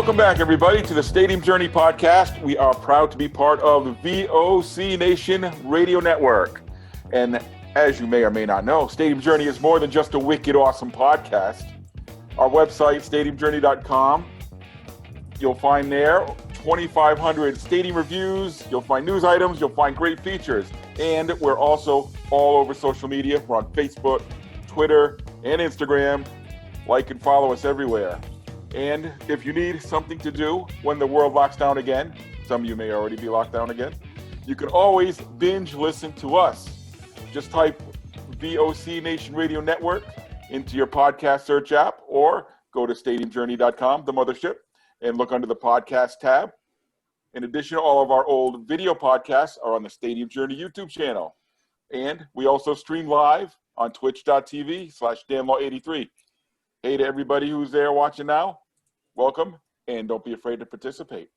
Welcome back, everybody, to the Stadium Journey podcast. We are proud to be part of the VOC Nation Radio Network. And as you may or may not know, Stadium Journey is more than just a wicked awesome podcast. Our website, stadiumjourney.com, you'll find there 2,500 stadium reviews. You'll find news items. You'll find great features. And we're also all over social media. We're on Facebook, Twitter, and Instagram. Like and follow us everywhere. And if you need something to do when the world locks down again, some of you may already be locked down again, you can always binge listen to us. Just type VOC Nation Radio Network into your podcast search app or go to stadiumjourney.com, the mothership, and look under the podcast tab. In addition, all of our old video podcasts are on the Stadium Journey YouTube channel. And we also stream live on twitch.tv/DanLaw83. Hey to everybody who's there watching now, welcome, and don't be afraid to participate.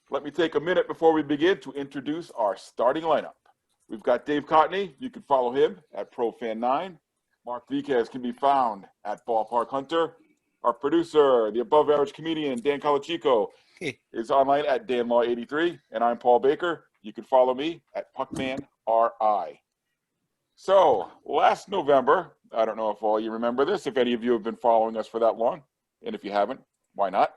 Let me take a minute before we begin to introduce our starting lineup. We've got Dave Cotney. You can follow him at ProFan9. Mark Viquez can be found at Ballpark Hunter. Our producer, the above-average comedian, Dan Colachico, is online at DanLaw83, and I'm Paul Baker. You can follow me at PuckmanRI. So, last November, I don't know if all you remember this, if any of you have been following us for that long, and if you haven't, why not?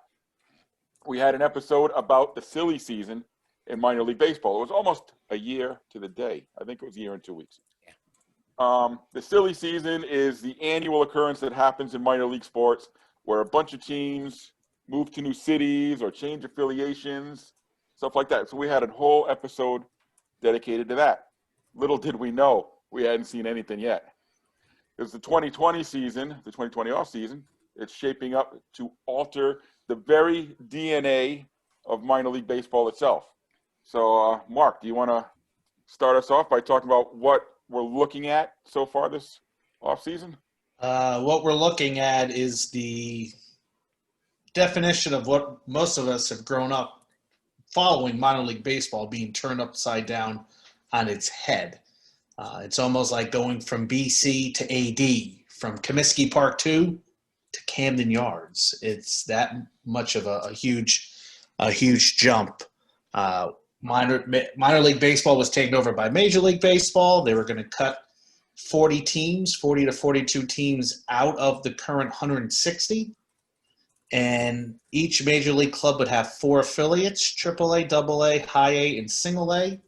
We had an episode about the silly season in minor league baseball. It was almost a year to the day. I think it was a year and 2 weeks. The silly season is the annual occurrence that happens in minor league sports where a bunch of teams move to new cities or change affiliations, stuff like that. So we had a whole episode dedicated to that. Little did we know, we hadn't seen anything yet. It's the 2020 season, the 2020 off season. It's shaping up to alter the very DNA of minor league baseball itself. So, Mark, do you want to start us off by talking about what we're looking at so far this off season? What we're looking at is the definition of what most of us have grown up following minor league baseball being turned upside down on its head. It's almost like going from BC to AD, from Comiskey Park 2 to Camden Yards. It's that much of a huge jump. Minor league baseball was taken over by Major League Baseball. They were going to cut 40 to 42 teams out of the current 160. And each major league club would have 4 affiliates, AAA, AA, High A, and Single A.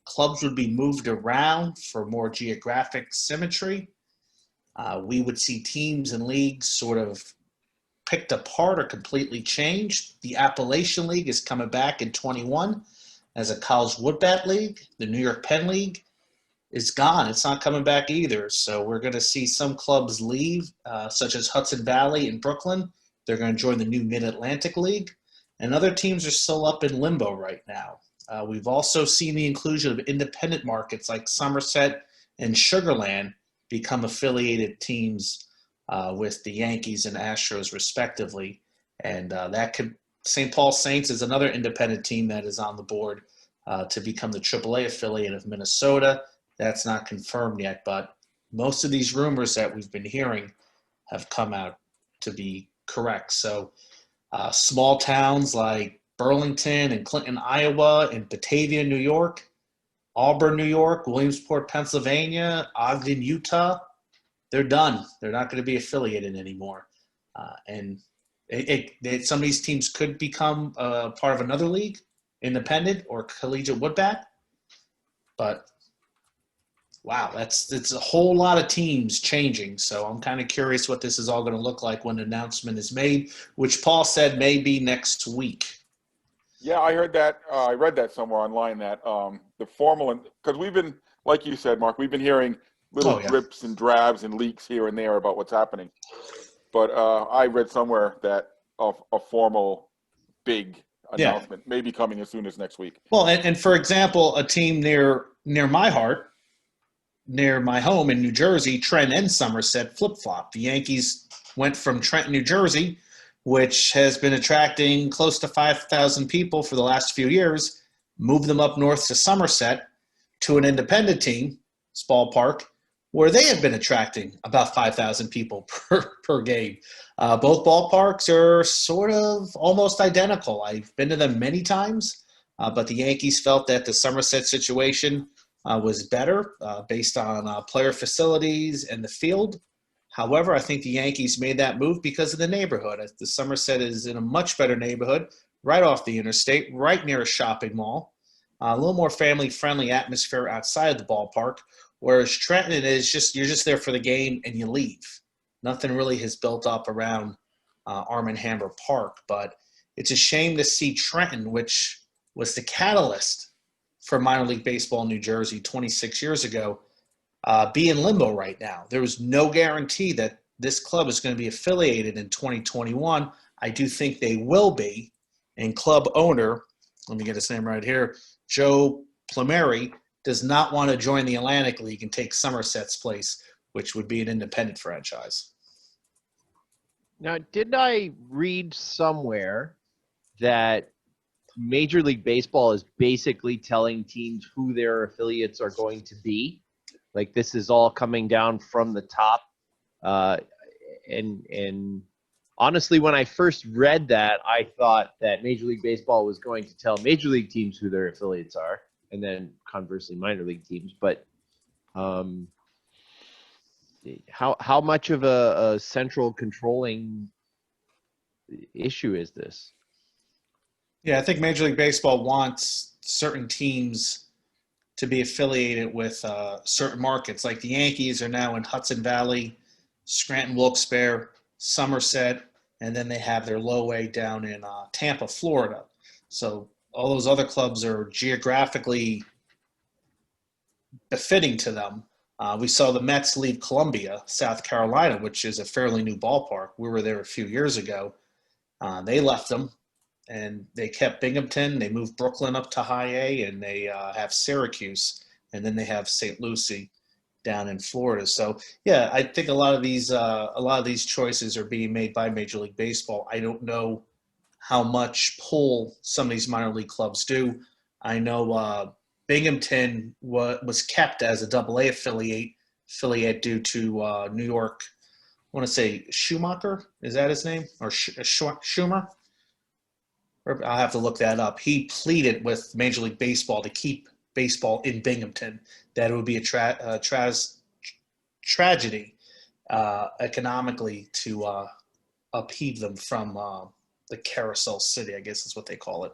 Clubs would be moved around for more geographic symmetry. We would see teams and leagues sort of picked apart or completely changed. The Affiliation League is coming back in 21 as a college woodbat league. The New York Penn League is gone. It's not coming back either. So we're going to see some clubs leave, such as Hudson Valley in Brooklyn. They're going to join the new Mid-Atlantic League. And other teams are still up in limbo right now. We've also seen the inclusion of independent markets like Somerset and Sugar Land become affiliated teams with the Yankees and Astros respectively. And St. Paul Saints is another independent team that is on the board to become the AAA affiliate of Minnesota. That's not confirmed yet, but most of these rumors that we've been hearing have come out to be correct. So small towns like Burlington and Clinton, Iowa, and Batavia, New York, Auburn, New York, Williamsport, Pennsylvania, Ogden, Utah, they're done. They're not going to be affiliated anymore. And some of these teams could become part of another league, independent or collegiate woodbat. But, wow, it's a whole lot of teams changing. So I'm kind of curious what this is all going to look like when the announcement is made, which Paul said may be next week. Yeah, I heard that. I read that somewhere online that the formal, because we've been, like you said, Mark, we've been hearing little drips and drabs and leaks here and there about what's happening. But I read somewhere that a formal big announcement may be coming as soon as next week. Well, and for example, a team near my heart, near my home in New Jersey, Trent and Somerset flip-flop. The Yankees went from Trenton, New Jersey, which has been attracting close to 5,000 people for the last few years, moved them up north to Somerset to an independent team, Ballpark, where they have been attracting about 5,000 people per game. Both ballparks are sort of almost identical. I've been to them many times, but the Yankees felt that the Somerset situation was better based on player facilities and the field. However, I think the Yankees made that move because of the neighborhood. The Somerset is in a much better neighborhood, right off the interstate, right near a shopping mall. A little more family-friendly atmosphere outside of the ballpark, whereas Trenton is you're just there for the game and you leave. Nothing really has built up around Arm & Hammer Park, but it's a shame to see Trenton, which was the catalyst for minor league baseball in New Jersey 26 years ago, be in limbo right now. There was no guarantee that this club is going to be affiliated in 2021. I do think they will be. And club owner, let me get his name right here, Joe Plumeri, does not want to join the Atlantic League and take Somerset's place, which would be an independent franchise. Now, didn't I read somewhere that Major League Baseball is basically telling teams who their affiliates are going to be? Like, this is all coming down from the top. And honestly, when I first read that, I thought that Major League Baseball was going to tell Major League teams who their affiliates are, and then conversely minor league teams. But how much of a central controlling issue is this? Yeah, I think Major League Baseball wants certain teams to be affiliated with certain markets. Like the Yankees are now in Hudson Valley, Scranton, Wilkes-Barre, Somerset, and then they have their low A down in Tampa, Florida. So all those other clubs are geographically befitting to them. We saw the Mets leave Columbia, South Carolina, which is a fairly new ballpark. We were there a few years ago. They left them, and they kept Binghamton. They moved Brooklyn up to High A, and they have Syracuse, and then they have St. Lucie down in Florida. So, yeah, I think a lot of these choices are being made by Major League Baseball. I don't know how much pull some of these minor league clubs do. I know Binghamton was kept as a Double-A affiliate due to New York. I want to say Schumacher. Is that his name? Or Schumer? I'll have to look that up. He pleaded with Major League Baseball to keep baseball in Binghamton, that it would be a tragedy economically to upheave them from the Carousel City, I guess is what they call it.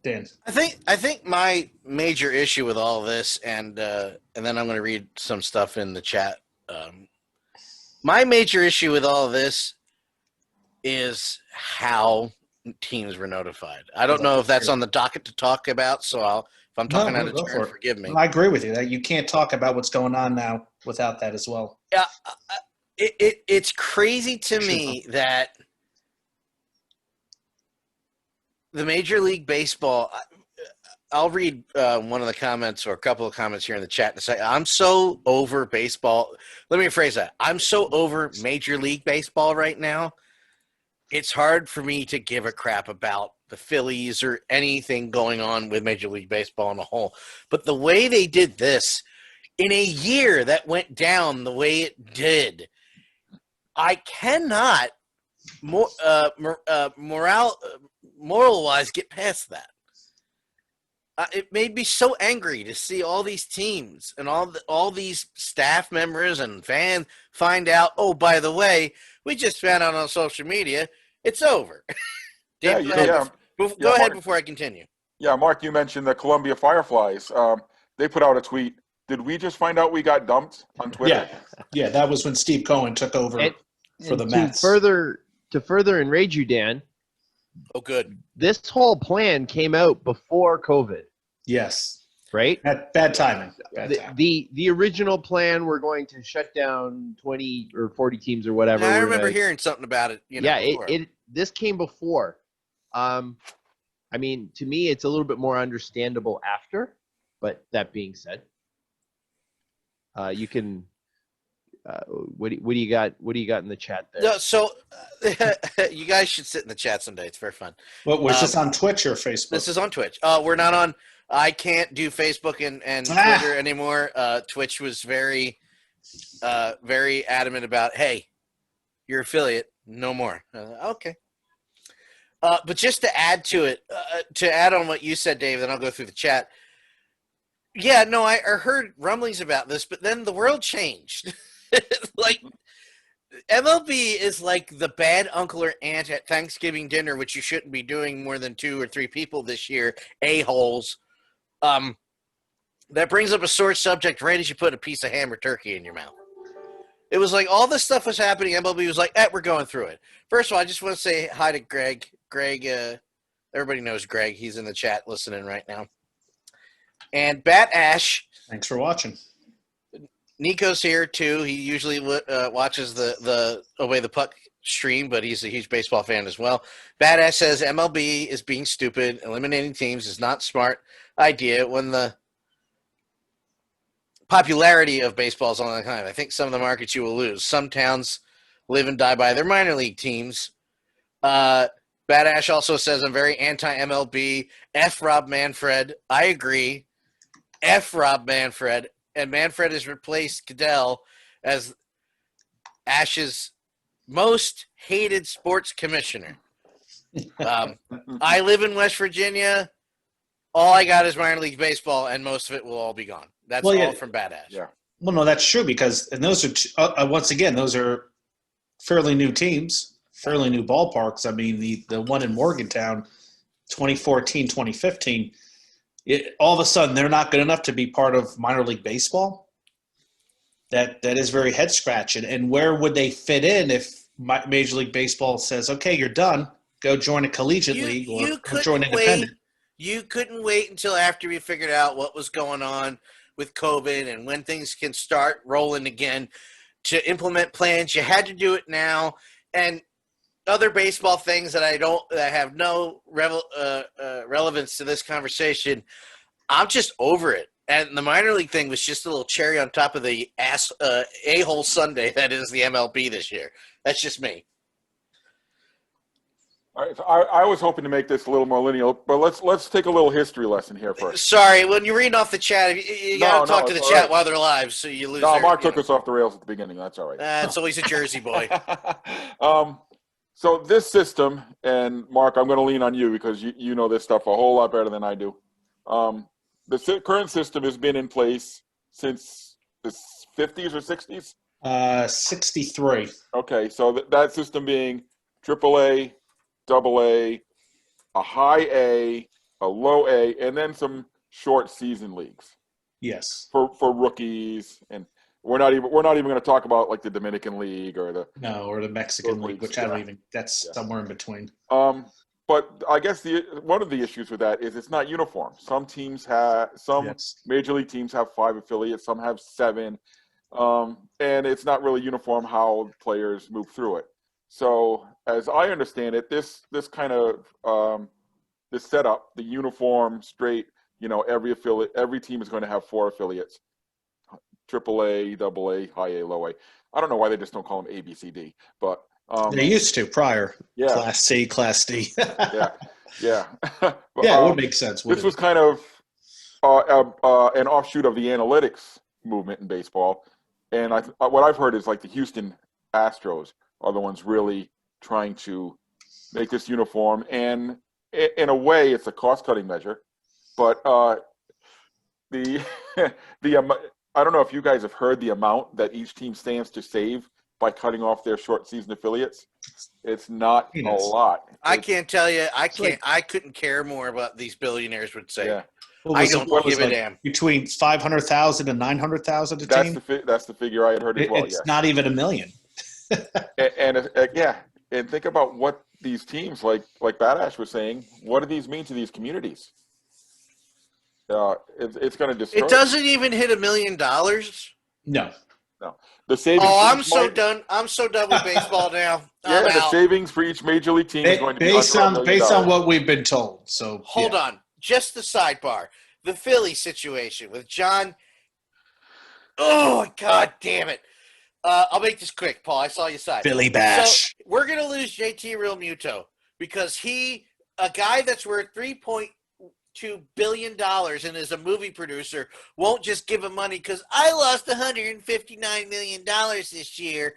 Dan. I think my major issue with all this, and then I'm going to read some stuff in the chat. My major issue with all of this is how teams were notified. I don't know if that's on the docket to talk about, so if I'm talking out of turn, forgive me. I agree with you that you can't talk about what's going on now without that as well. Yeah, it's crazy to me that the Major League Baseball. I'll read one of the comments or a couple of comments here in the chat and say, I'm so over baseball. Let me rephrase that. I'm so over Major League Baseball right now. It's hard for me to give a crap about the Phillies or anything going on with Major League Baseball on a whole. But the way they did this in a year that went down the way it did, I cannot moral-wise get past that. It made me so angry to see all these teams and all these staff members and fans find out, oh, by the way, we just found out on social media, it's over. Dave, yeah. Go ahead, Mark, before I continue. Yeah, Mark, you mentioned the Columbia Fireflies. They put out a tweet. Did we just find out we got dumped on Twitter? Yeah, that was when Steve Cohen took over for the Mets. To further enrage you, Dan. Oh, good. This whole plan came out before COVID. Yes. Right? Bad timing. The original plan, we're going to shut down 20 or 40 teams or whatever. Yeah, I remember hearing something about it. This came before. I mean, to me, it's a little bit more understandable after. But that being said, you can. What do you got? What do you got in the chat there? No, so you guys should sit in the chat someday. It's very fun. Was this on Twitch or Facebook? This is on Twitch. We're not on I can't do Facebook and Twitter anymore. Twitch was very adamant about, hey, your affiliate, no more. Okay. But just to add to it, to add on what you said, Dave, then I'll go through the chat. Yeah, no, I heard rumblings about this, but then the world changed. Like, MLB is like the bad uncle or aunt at Thanksgiving dinner, which you shouldn't be doing more than 2 or 3 people this year, a-holes. That brings up a sore subject right as you put a piece of ham or turkey in your mouth. It was like all this stuff was happening. MLB was like, we're going through it. First of all, I just want to say hi to Greg. Greg, everybody knows Greg. He's in the chat listening right now. And Bat Ash. Thanks for watching. Nico's here, too. He usually watches the Away the Puck stream, but he's a huge baseball fan as well. Bat Ash says MLB is being stupid. Eliminating teams is not a smart idea when the popularity of baseball is on the climb. I think some of the markets you will lose. Some towns live and die by their minor league teams. Bad Ash also says I'm very anti-MLB. F. Rob Manfred. I agree. F. Rob Manfred. And Manfred has replaced Goodell as Ash's most hated sports commissioner. I live in West Virginia. All I got is minor league baseball, and most of it will all be gone. That's all from Bad Ash. Yeah. Well, no, that's true because, and those are once again, those are fairly new teams, fairly new ballparks. I mean, the one in Morgantown, 2014, 2015, all of a sudden they're not good enough to be part of minor league baseball. That is very head scratching. And where would they fit in if Major League Baseball says, "Okay, you're done. Go join a collegiate league or join independent." You couldn't wait until after we figured out what was going on with COVID and when things can start rolling again to implement plans. You had to do it now. And other baseball things that have no relevance to this conversation, I'm just over it. And the minor league thing was just a little cherry on top of the a-hole Sunday that is the MLB this year. That's just me. All right, so I was hoping to make this a little more linear, but let's take a little history lesson here first. Sorry, when you're reading off the chat, you got to talk to the chat while they're live, so you lose. No, Mark took us off the rails at the beginning. That's all right. It's always a Jersey boy. So this system, and Mark, I'm going to lean on you because you know this stuff a whole lot better than I do. The current system has been in place since the 50s or 60s? 63. Okay, so that system being AAA, AA, a high A, a low A, and then some short season leagues. Yes. For rookies, and we're not even going to talk about like the Dominican League or the Mexican League, which I don't even. That's somewhere in between. But I guess one of the issues with that is it's not uniform. Some teams major league teams have 5 affiliates, some have 7, and it's not really uniform how players move through it. So as I understand it, this kind of this setup, the uniform, straight, every team is going to have 4 affiliates: AAA, AA, high A, low A. I don't know why they just don't call them A, B, C, D, but they used to prior. Yeah. Class C, Class D. yeah. But, it would make sense. This was kind of an offshoot of the analytics movement in baseball, and what I've heard is like the Houston Astros are the ones really trying to make this uniform, and in a way, it's a cost-cutting measure. But the I don't know if you guys have heard the amount that each team stands to save by cutting off their short season affiliates. It's not a lot. I can't tell you. I couldn't care more about these billionaires would say. Yeah. I don't give a damn. Between 500,000 and 900,000 a team. That's the figure I had heard as well. It's not even $1 million. and think about what these teams like Badash was saying. What do these mean to these communities? It's going to destroy. It doesn't even hit $1 million. No. The savings. Oh, I'm so done. I'm so done with baseball now. The savings for each major league team is going to be based on what we've been told. So hold on, just the sidebar. The Philly situation with John. Oh God damn it! I'll make this quick, Paul. I saw you side. Philly bash. So we're gonna lose JT Real Muto because a guy that's worth billion and is a movie producer won't just give him money because I lost $159 million this year.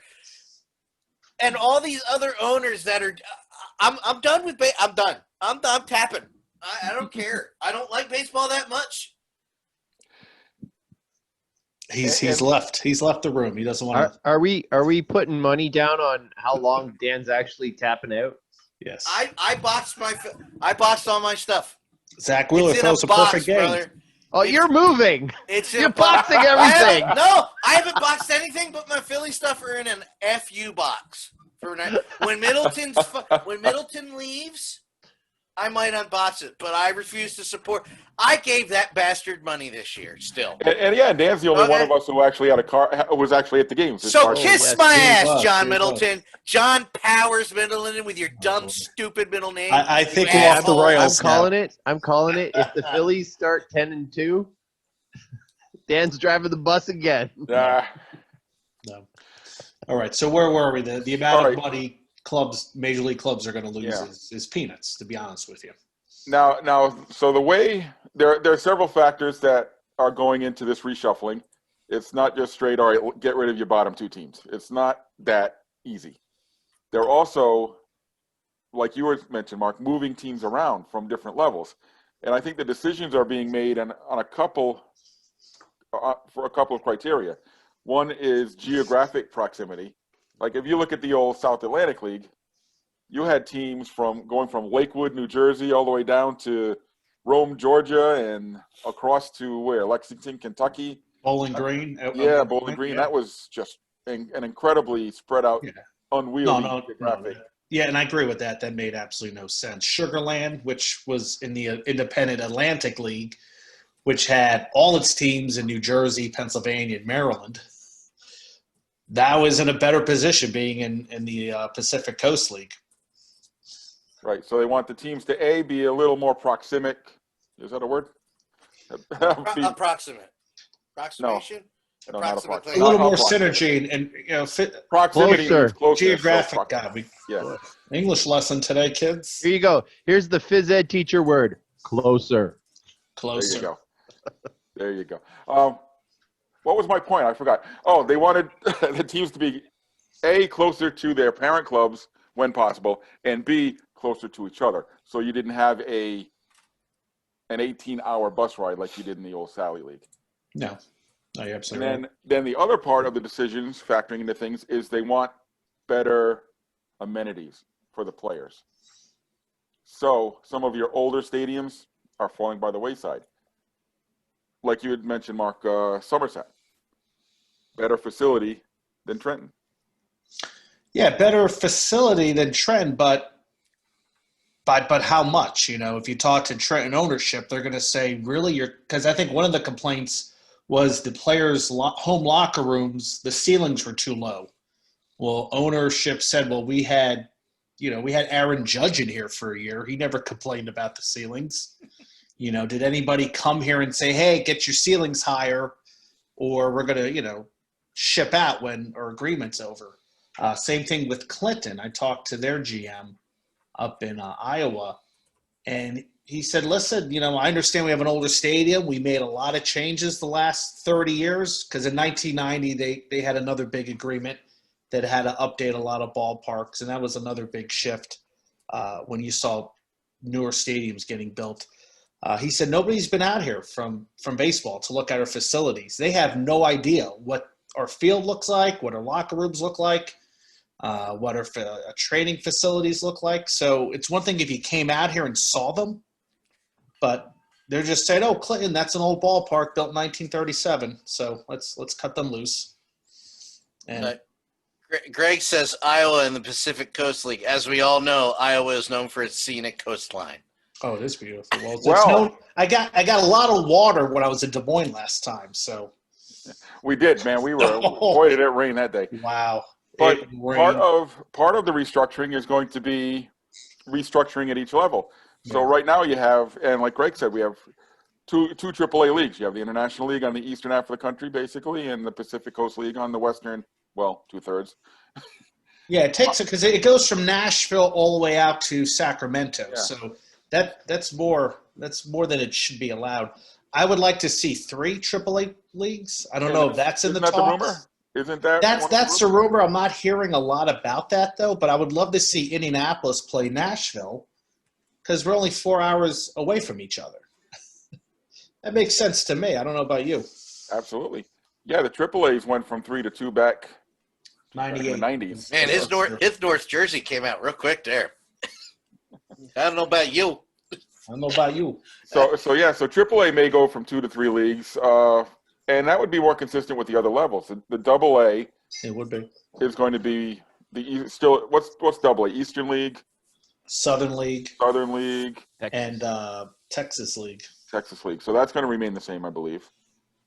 And all these other owners that are, I'm done with I'm done. I'm tapping. I don't care. I don't like baseball that much. He's left. He's left the room. He doesn't want to. Are we putting money down on how long Dan's actually tapping out? Yes. I boxed all my stuff. Zach Wheeler throws a perfect game. Brother. Oh, you're moving. You're boxing everything. I haven't boxed anything but my Philly stuff are in an FU box. When Middleton leaves, I might unbox it, but I refuse to support. I gave that bastard money this year still. And Dan's the only one of us who actually had a car, was actually at the games. So kiss my ass, John Middleton. John Powers Middleton with your dumb, stupid middle name. I think we're off the rails. I'm calling it. If the Phillies start 10-2, Dan's driving the bus again. No. All right. So where were we? The amount of money major league clubs are going to lose is peanuts, to be honest with you. Now, so the way there are several factors that are going into this reshuffling. It's not just straight, all right, get rid of your bottom two teams. It's not that easy. They're also, like you were mentioned, Mark, moving teams around from different levels. And I think the decisions are being made on a couple for a couple of criteria. One is geographic proximity. Like if you look at the old South Atlantic League, you had teams going from Lakewood, New Jersey, all the way down to Rome, Georgia, and across to where? Lexington, Kentucky. Bowling Green. Yeah, Bowling Green. Yeah. That was just an incredibly spread out, unwieldy geographic. Yeah, and I agree with that. That made absolutely no sense. Sugarland, which was in the Independent Atlantic League, which had all its teams in New Jersey, Pennsylvania, and Maryland. That was in a better position being in the Pacific Coast League. Right. So they want the teams to be a little more proximic. Is that a word? Approximate. Approximation? No, approximate. A little more synergy and proximity closer. Geographic. So English lesson today, kids. Here you go. Here's the phys ed teacher word. Closer. Closer. There you go. What was my point? I forgot. Oh, they wanted the teams to be A, closer to their parent clubs when possible, and B, closer to each other. So you didn't have an 18-hour bus ride like you did in the old Sally League. No, you're absolutely And then the other part of the decisions factoring into things is they want better amenities for the players. So some of your older stadiums are falling by the wayside. Like you had mentioned, Mark, Somerset. Better facility than Trenton. Yeah, better facility than Trenton, but how much? If you talk to Trenton ownership, they're going to say, really, because I think one of the complaints was the players' home locker rooms, the ceilings were too low. Well, ownership said, well, we had Aaron Judge in here for a year. He never complained about the ceilings. Did anybody come here and say, hey, get your ceilings higher or we're going to, ship out when our agreement's over? Same thing with Clinton. I talked to their GM up in Iowa, and he said, listen, I understand we have an older stadium. We made a lot of changes the last 30 years because in 1990 they had another big agreement that had to update a lot of ballparks, and that was another big shift when you saw newer stadiums getting built. He said nobody's been out here from baseball to look at our facilities. They have no idea what our field looks like, what our locker rooms look like, what our training facilities look like. So it's one thing if you came out here and saw them, but they're just saying, oh, Clinton, that's an old ballpark built in 1937. So let's cut them loose. And Greg says Iowa and the Pacific Coast League. As we all know, Iowa is known for its scenic coastline. Oh, it is beautiful. I got a lot of water when I was in Des Moines last time. So we did, man. We were boy, did it rain that day. Wow. But part of the restructuring is going to be restructuring at each level. So right now you have, and like Greg said, we have two AAA leagues. You have the International League on the eastern half of the country, basically, and the Pacific Coast League on the western, 2/3. Yeah, it takes it because it goes from Nashville all the way out to Sacramento. Yeah. So that's more That's more than it should be allowed. I would like to see 3 AAA leagues. I don't And know if that's in the isn't that talks. the rumor? Isn't that That's the rumor. I'm not hearing a lot about that though, but I would love to see Indianapolis play Nashville because we're only 4 hours away from each other. That makes sense to me. I don't know about you. Absolutely. Yeah, the AAAs went from 3 to 2 back in the 98. 90s. Man, his North Jersey came out real quick there. I don't know about you. I don't know about you. So AAA may go from 2 to 3 leagues, and that would be more consistent with the other levels. The AA It would be. is going to be what's AA? Eastern League, Southern League, Southern League, and Texas League. Texas League. So that's going to remain the same, I believe.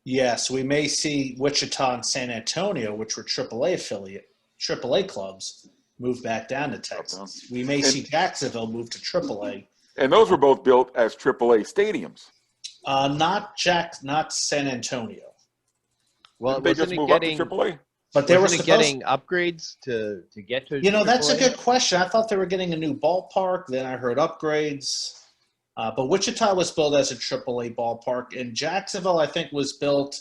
Yes, we may see Wichita and San Antonio, which were AAA clubs, move back down to Texas. We may see Jacksonville move to AAA. And those were both built as AAA stadiums. Not San Antonio. Well, Didn't they just move up to AAA? But they were wasn't it getting upgrades to get to. That's a AAA? good question. I thought they were getting a new ballpark. Then I heard upgrades. But Wichita was built as a AAA ballpark, and Jacksonville, I think, was built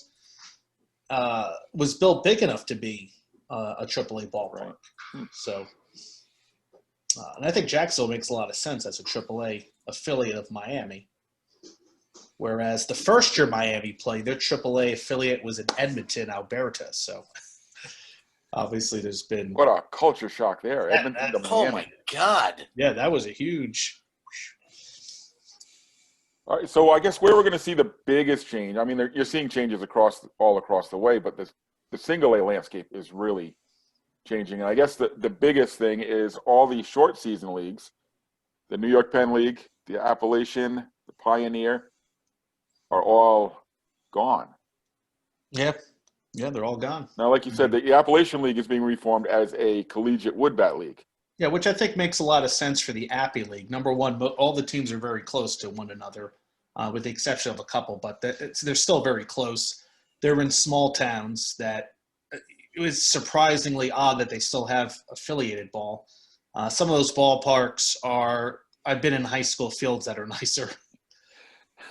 big enough to be a AAA ballpark. Right. So, and I think Jacksonville makes a lot of sense as a AAA affiliate of Miami. Whereas the first year Miami played, their AAA affiliate was in Edmonton, Alberta. So, obviously, there's been What a culture shock there. Edmonton to Oh Miami. my God! yeah, that was a huge. All right, so I guess where we're going to see the biggest change, I mean, you're seeing changes all across the way, but the single A landscape is really changing. And I guess the biggest thing is all these short season leagues, the New York Penn League, the Affiliation, the Pioneer, are all gone. Yeah, they're all gone. Now, like you said, the Appalachian League is being reformed as a collegiate woodbat league. Yeah, which I think makes a lot of sense for the Appy League. Number one, all the teams are very close to one another, with the exception of a couple, but they're still very close. They're in small towns that it was surprisingly odd that they still have affiliated ball. Some of those ballparks I've been in high school fields that are nicer.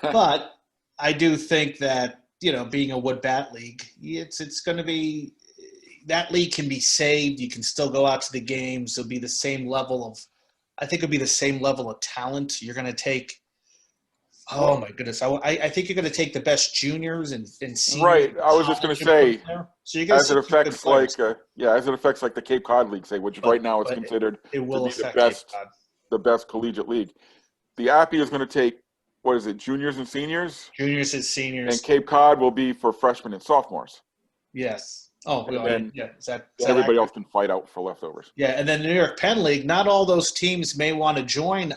But I do think that, being a wood bat league, it's going to be – that league can be saved. You can still go out to the games. It'll be the same level of – I think it'll be the same level of talent. You're going to take – oh, my goodness. I think you're going to take the best juniors and seniors. Right. I was just going to say, so you're as it affects like the Cape Cod League, say, which right now it's considered it will to be affect the best collegiate league. The Appy is going to take, what is it, juniors and seniors? Juniors and seniors. And Cape Cod will be for freshmen and sophomores. Yes. Oh, And then yeah. Is that everybody accurate? else can fight out for leftovers. Yeah, and then the New York Penn League, not all those teams may want to join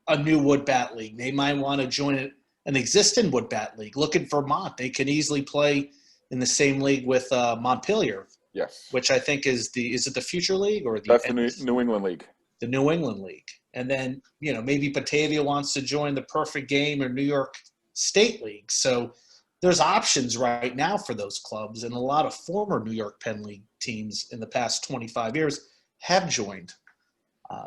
a new wood bat league. They might want to join an existing wood bat league. Look at Vermont. They can easily play in the same league with Montpelier, Yes. which I think is it the Future League or That's the New England League. The New England League. And then, maybe Batavia wants to join the Perfect Game or New York State League. So there's options right now for those clubs, and a lot of former New York Penn League teams in the past 25 years have joined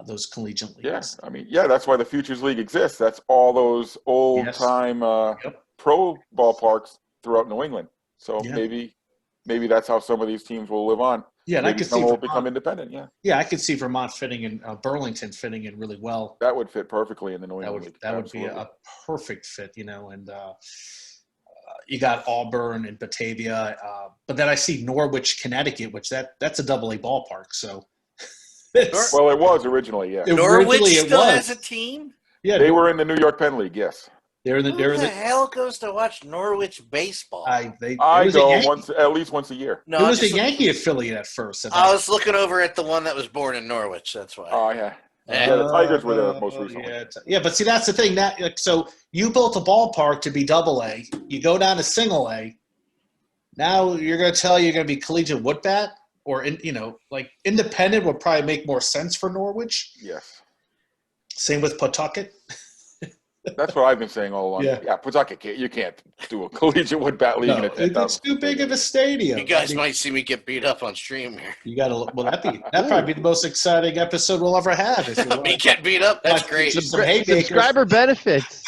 those collegiate leagues. Yes. I mean, that's why the Futures League exists. That's all those old-time pro ballparks throughout New England. So maybe that's how some of these teams will live on. Yeah, and maybe I could some see will Vermont, become independent. Yeah. Yeah, I could see Vermont fitting in, Burlington fitting in really well. That would fit perfectly in the New England League. That would be a perfect fit, and you got Auburn and Batavia, but then I see Norwich, Connecticut, which that's a AA ballpark. So, well, it was originally, yeah. Norwich still has a team? Yeah, they were in the New York Penn League, yes. Who the hell goes to watch Norwich baseball? I go at least once a year. No, it was a Yankee affiliate at first. I was looking over at the one that was born in Norwich. That's why. Oh yeah. Yeah, the Tigers were there most recently. Yeah, but see, that's the thing. So you built a ballpark to be AA. You go down to single A. Now you're going to tell you're going to be collegiate woodbat, or independent would probably make more sense for Norwich. Yes. Same with Pawtucket. That's what I've been saying all along. Yeah, Pawtucket, you can't do a collegiate woodbat league in a 10,000. It's too big of a stadium. You guys might see me get beat up on stream here. You got to. Well, that'd probably be the most exciting episode we'll ever have. Me get beat up. That's great. Subscriber benefits.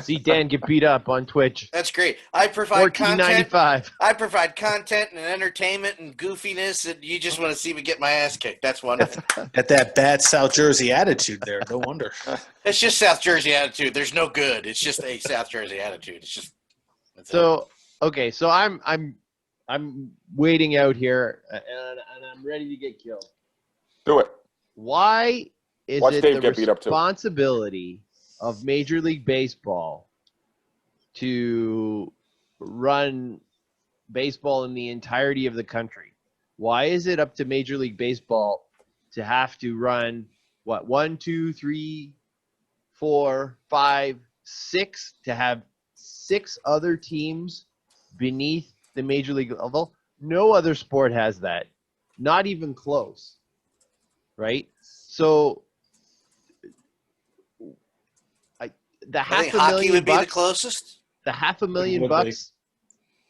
See Dan get beat up on Twitch. That's great. I provide content. $14.95. I provide content and entertainment and goofiness, and you just want to see me get my ass kicked. That's wonderful. At that bad South Jersey attitude there. No wonder. It's just South Jersey attitude. There's no good. It's just a South Jersey attitude. It's just So okay, so I'm waiting out here, and I'm ready to get killed. Do it. Why is Watch it Dave the get beat up, too. responsibility of Major League Baseball to run baseball in the entirety of the country? Why is it up to Major League Baseball to have to run 1, 2, 3, 4, 5, 6 to have 6 other teams beneath the Major League level? No other sport has that. Not even close. Right? So the I think half a hockey million would be the bucks, closest. the half a million It would be. bucks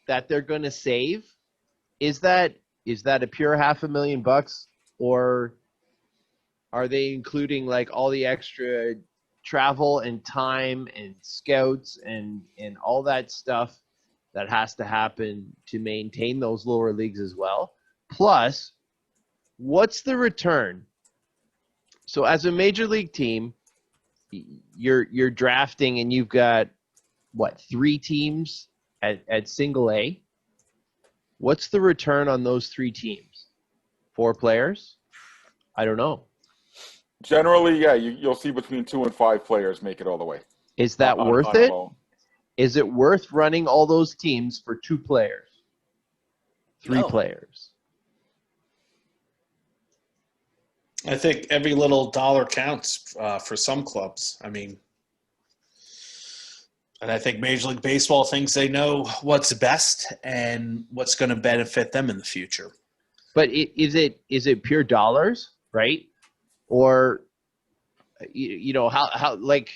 that they're going to save, is that a pure $500,000, or are they including like all the extra travel and time and scouts and all that stuff that has to happen to maintain those lower leagues as well? Plus, what's the return? So as a major league team, you're drafting and you've got 3 teams at single A. What's the return on those 3 teams? 4 players? I don't know. Generally, yeah, you'll see between 2 and 5 players make it all the way. Is that worth on a it? loan. Is it worth running all those teams for 2 players? 3 No. players? I think every little dollar counts for some clubs. I mean, and I think Major League Baseball thinks they know what's best and what's going to benefit them in the future. But is it pure dollars, right? Or you know how like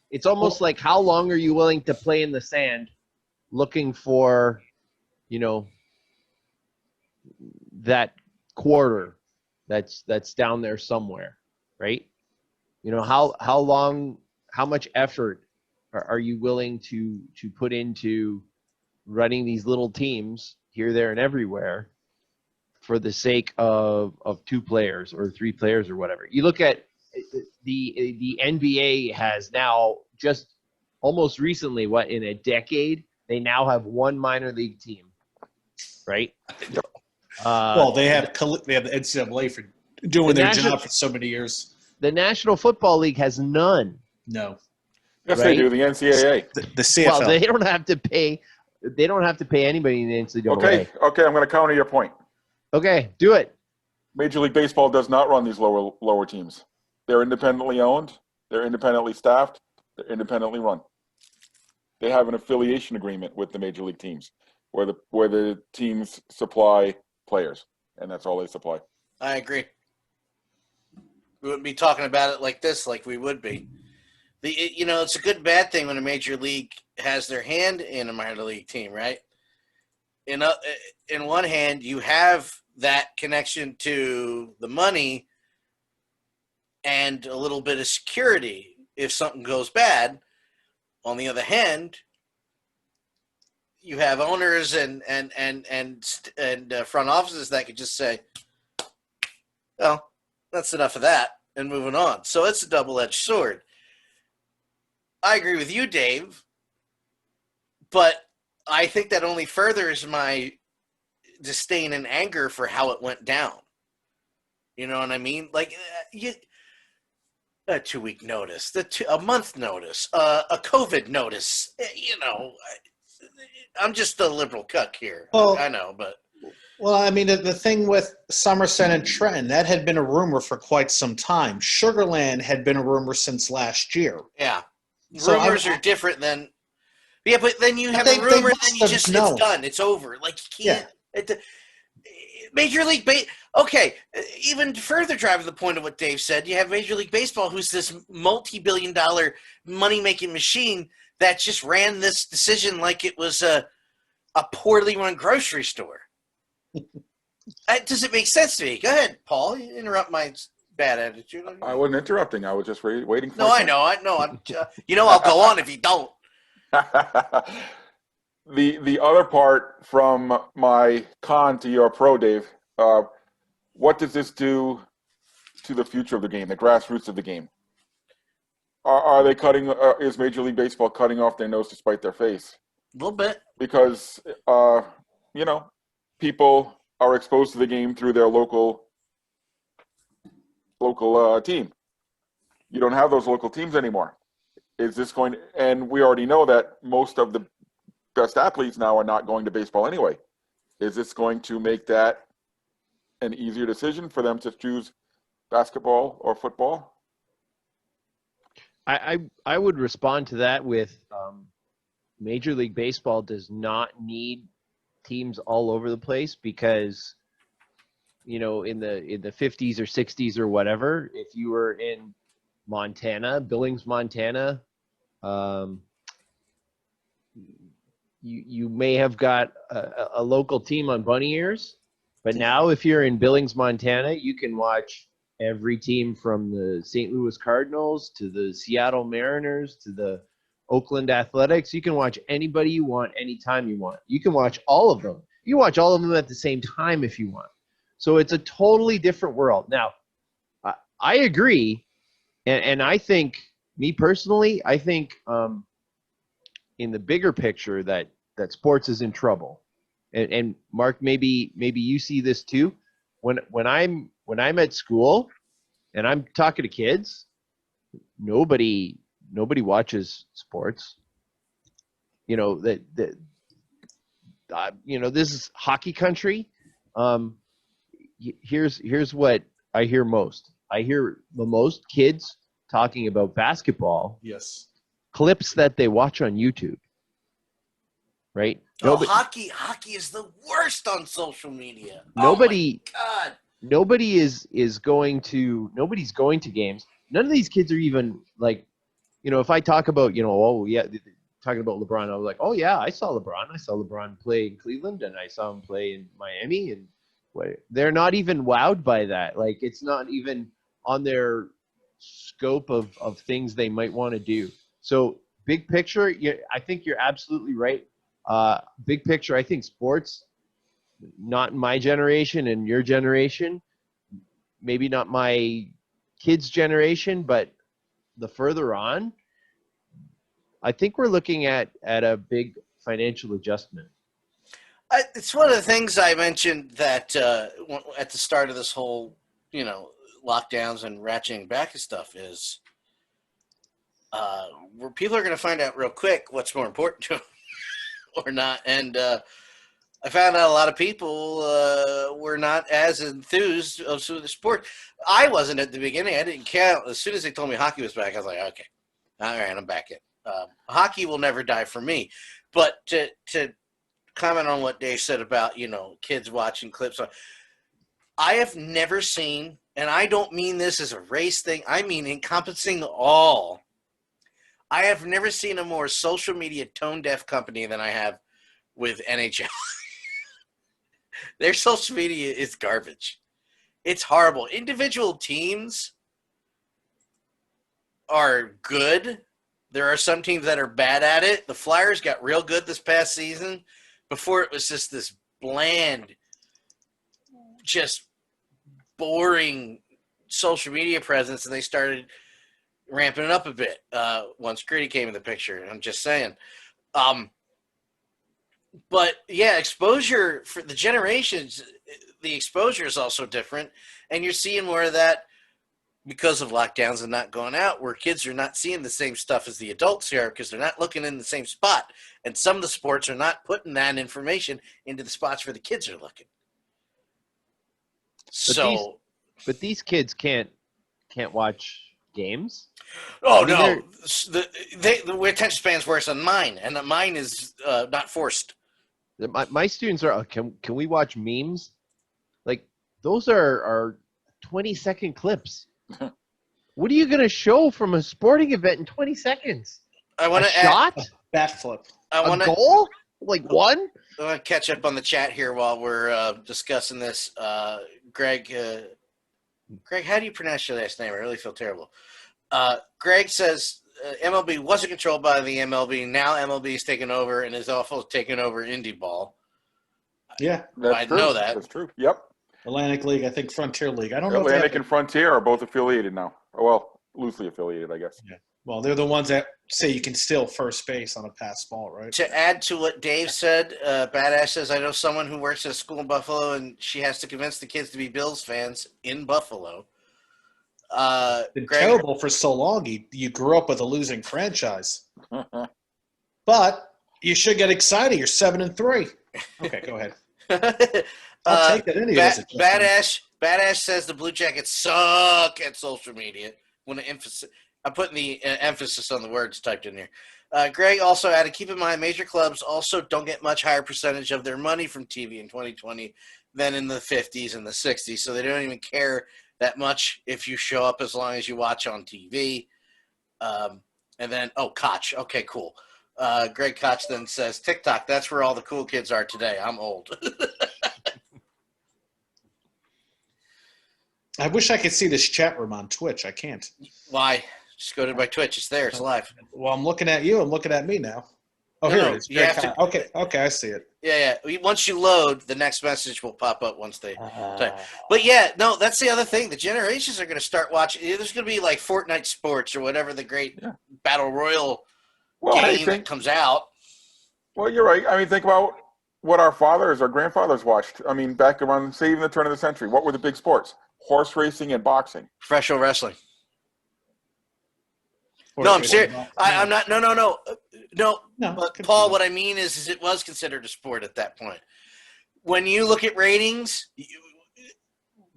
it's almost like how long are you willing to play in the sand looking for, you know, that quarter that's down there somewhere, right? You know, how much effort are you willing to put into running these little teams here, there, and everywhere for the sake of 2 players or 3 players or whatever? You look at the NBA has now just almost recently, in a decade, they now have 1 minor league team, right? Well, they have the NCAA for doing their job for so many years. The National Football League has none. No. Yes, Right? they do. The NCAA. The CFL. Well, they don't have to pay. They don't have to pay anybody in the NCAA. Okay, I'm going to counter your point. Okay, do it. Major League Baseball does not run these lower teams. They're independently owned. They're independently staffed. They're independently run. They have an affiliation agreement with the major league teams, where the teams supply players, and that's all they supply. I agree. We wouldn't be talking about it like this, like we would be. It's a good bad thing when a major league has their hand in a minor league team, right? In one hand, you have that connection to the money and a little bit of security if something goes bad. On the other hand, you have owners and front offices that could just say, well, that's enough of that, and moving on. So it's a double-edged sword. I agree with you, Dave, but I think that only furthers my disdain and anger for how it went down. You know what I mean? Like, a 2-week notice, a month notice, a COVID notice. I'm just a liberal cuck here. Well, I know, but. Well, I mean, the thing with Somerset and Trenton, that had been a rumor for quite some time. Sugarland had been a rumor since last year. Yeah. So Rumors are different than. Yeah, but then you have a rumor, then you just, it's done. It's over. Like, you can't. Yeah. Major League Okay, even further driving the point of what Dave said, you have Major League Baseball, who's this multi-billion-dollar money-making machine that just ran this decision like it was a poorly run grocery store. Does it make sense to me? Go ahead, Paul. You interrupt my bad attitude. I wasn't interrupting. I was just waiting for. No, I know. I'll go on if you don't. The other part from my con to your pro, Dave, what does this do to the future of the game, the grassroots of the game? Are they cutting? Is Major League Baseball cutting off their nose to spite their face? A little bit. Because you know, people are exposed to the game through their local team. You don't have those local teams anymore. Is this going to, and we already know that most of the best athletes now are not going to baseball anyway. Is this going to make that an easier decision for them to choose basketball or football? I would respond to that with Major League Baseball does not need teams all over the place because, you know, in the 50s or 60s or whatever, if you were in Montana, Billings, Montana, you may have got a local team on bunny ears, but now if you're in Billings, Montana, you can watch every team from the St. Louis Cardinals to the Seattle Mariners to the Oakland Athletics. You can watch anybody you want, anytime you want. You can watch all of them. You can watch all of them at the same time if you want. So it's a totally different world. Now, I agree, and I think, me personally, I think in the bigger picture that sports is in trouble. And Mark, maybe you see this too. When I'm at school and I'm talking to kids, nobody watches sports. You know you know, this is hockey country. Here's what I hear most. I hear the most kids talking about basketball. Yes. Clips that they watch on YouTube. Right? Oh, hockey is the worst on social media. Nobody, oh my God. Nobody's going to games. None of these kids are even like, you know, if I talk about, you know, oh yeah, talking about LeBron, I was like, oh yeah, I saw LeBron play in Cleveland and I saw him play in Miami, and they're not even wowed by that. Like, it's not even on their scope of things they might want to do. So big picture, I think you're absolutely right. Big picture, I think sports, not in my generation and your generation, maybe not my kids' generation, but the further on, I think we're looking at a big financial adjustment. It's one of the things I mentioned that at the start of this whole, you know, lockdowns and ratcheting back and stuff is where people are going to find out real quick what's more important to them or not. And I found out a lot of people were not as enthused of the sport. I wasn't at the beginning. I didn't count. As soon as they told me hockey was back, I was like, okay, all right, I'm back in. Hockey will never die for me. But to comment on what Dave said about, you know, kids watching clips, I have never seen, and I don't mean this as a race thing, I mean encompassing all. I have never seen a more social media tone-deaf company than I have with NHL. Their social media is garbage. It's horrible. Individual teams are good. There are some teams that are bad at it. The Flyers got real good this past season. Before, it was just this bland, just boring social media presence, and they started ramping it up a bit once Gritty came in the picture. I'm just saying. But, yeah, exposure for the generations, the exposure is also different, and you're seeing more of that because of lockdowns and not going out, where kids are not seeing the same stuff as the adults are because they're not looking in the same spot. And some of the sports are not putting that information into the spots where the kids are looking. But these kids can't watch games. Oh, no. The attention span's worse than mine, and mine is not forced. My students are, can we watch memes? Like, those are 20-second clips. What are you going to show from a sporting event in 20 seconds? A shot? Backflip. A goal? Like one? I want to catch up on the chat here while we're discussing this. Greg, how do you pronounce your last name? I really feel terrible. Greg says, MLB wasn't controlled by the MLB. Now MLB is taking over and is also taking over indie ball. Yeah. I know that. That's true. Yep. Atlantic League, I think Frontier League. I don't know. Atlantic and Frontier are both affiliated now. Well, loosely affiliated, I guess. Yeah. Well, they're the ones that say you can steal first base on a pass ball, right? To add to what Dave said, Badass says, I know someone who works at a school in Buffalo, and she has to convince the kids to be Bills fans in Buffalo. It's been Greg, terrible for so long. You grew up with a losing franchise. But you should get excited. You're 7-3. Okay, go ahead. I'll take it anyways. Badass says the Blue Jackets suck at social media. I'm putting the emphasis on the words typed in here. Greg also added, keep in mind, major clubs also don't get much higher percentage of their money from TV in 2020 than in the 50s and the 60s, so they don't even care that much if you show up as long as you watch on TV. And then, Koch. Okay, cool. Greg Koch then says, TikTok, that's where all the cool kids are today. I'm old. I wish I could see this chat room on Twitch. I can't. Why? Just go to my Twitch. It's there. It's live. Well, I'm looking at you. I'm looking at me now. Oh, No, here no, it is. you have to- Okay, I see it. Yeah. Once you load, the next message will pop up once they type. But yeah, no, that's the other thing. The generations are going to start watching. There's going to be like Fortnite Sports or whatever the great Battle Royal game that comes out. Well, you're right. I mean, think about what our grandfathers watched. I mean, back around, say, even the turn of the century. What were the big sports? Horse racing and boxing. Professional wrestling. No, I'm serious. I'm not. No. But Paul, what I mean is it was considered a sport at that point. When you look at ratings,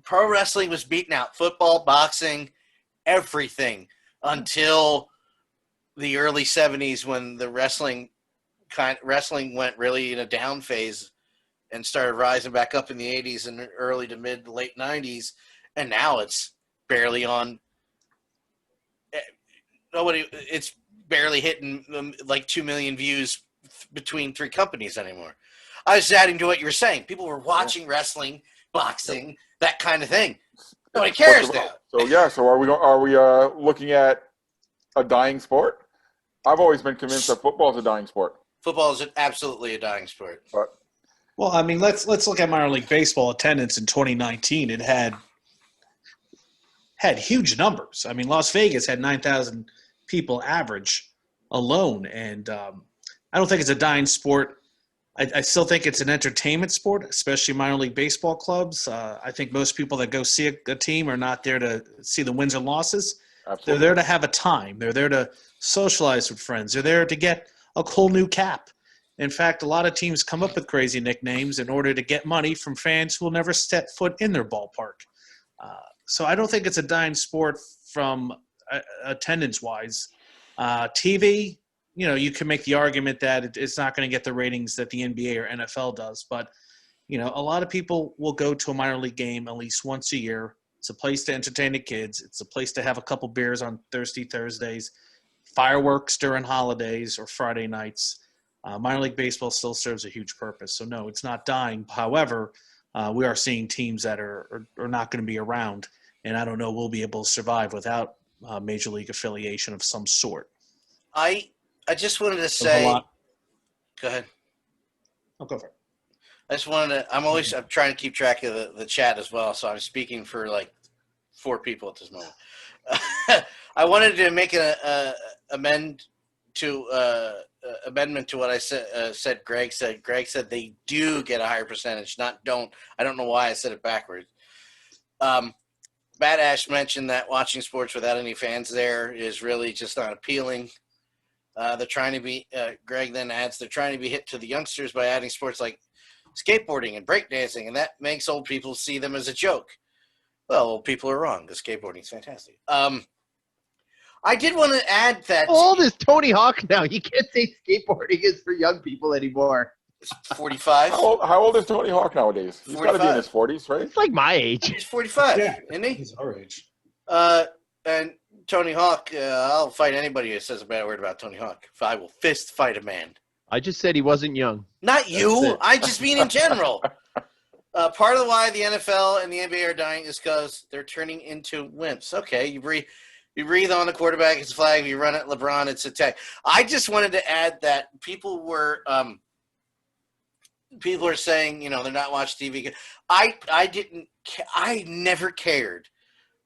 pro wrestling was beaten out. Football, boxing, everything until the early 70s when the wrestling went really in a down phase and started rising back up in the 80s and early to mid late 90s, and now it's barely on. It's barely hitting like 2 million views between 3 companies anymore. I was adding to what you were saying. People were watching wrestling, boxing, that kind of thing. Nobody cares now. So are we looking at a dying sport? I've always been convinced that football is a dying sport. Football is absolutely a dying sport. Well, I mean, let's look at minor league baseball attendance in 2019. It had huge numbers. I mean, Las Vegas had 9,000 people average alone, and I don't think it's a dying sport. I still think it's an entertainment sport, especially minor league baseball clubs. I think most people that go see a team are not there to see the wins and losses. Absolutely. They're there to have a time. They're there to socialize with friends. They're there to get a cool new cap. In fact, a lot of teams come up with crazy nicknames in order to get money from fans who will never step foot in their ballpark. So I don't think it's a dying sport from attendance-wise. TV, you can make the argument that it's not going to get the ratings that the NBA or NFL does. But, a lot of people will go to a minor league game at least once a year. It's a place to entertain the kids. It's a place to have a couple beers on Thursdays, fireworks during holidays or Friday nights. Minor league baseball still serves a huge purpose. So, no, it's not dying. However, we are seeing teams that are not going to be around, and I don't know we'll be able to survive without major league affiliation of some sort. I just wanted to say – go ahead. I'll go for it. I just wanted to – I'm trying to keep track of the chat as well, so I'm speaking for like 4 people at this moment. I wanted to make an amendment to what I said. Greg said. Greg said they do get a higher percentage, not don't. I don't know why I said it backwards. Badass mentioned that watching sports without any fans there is really just not appealing. They're trying to be. Greg then adds they're trying to be hit to the youngsters by adding sports like skateboarding and breakdancing, and that makes old people see them as a joke. Well, old people are wrong. The skateboarding is fantastic. I did want to add that. How old is Tony Hawk now? You can't say skateboarding is for young people anymore. 45. How old is Tony Hawk nowadays? He's got to be in his 40s, right? It's like my age. He's 45, isn't he? He's our age. And Tony Hawk, I'll fight anybody who says a bad word about Tony Hawk. I will fist fight a man. I just said he wasn't young. Not you. I just mean in general. Part of why the NFL and the NBA are dying is because they're turning into wimps. Okay, You breathe on the quarterback, it's a flag. You run at LeBron, it's a tech. I just wanted to add that people are saying, they're not watching TV. I never cared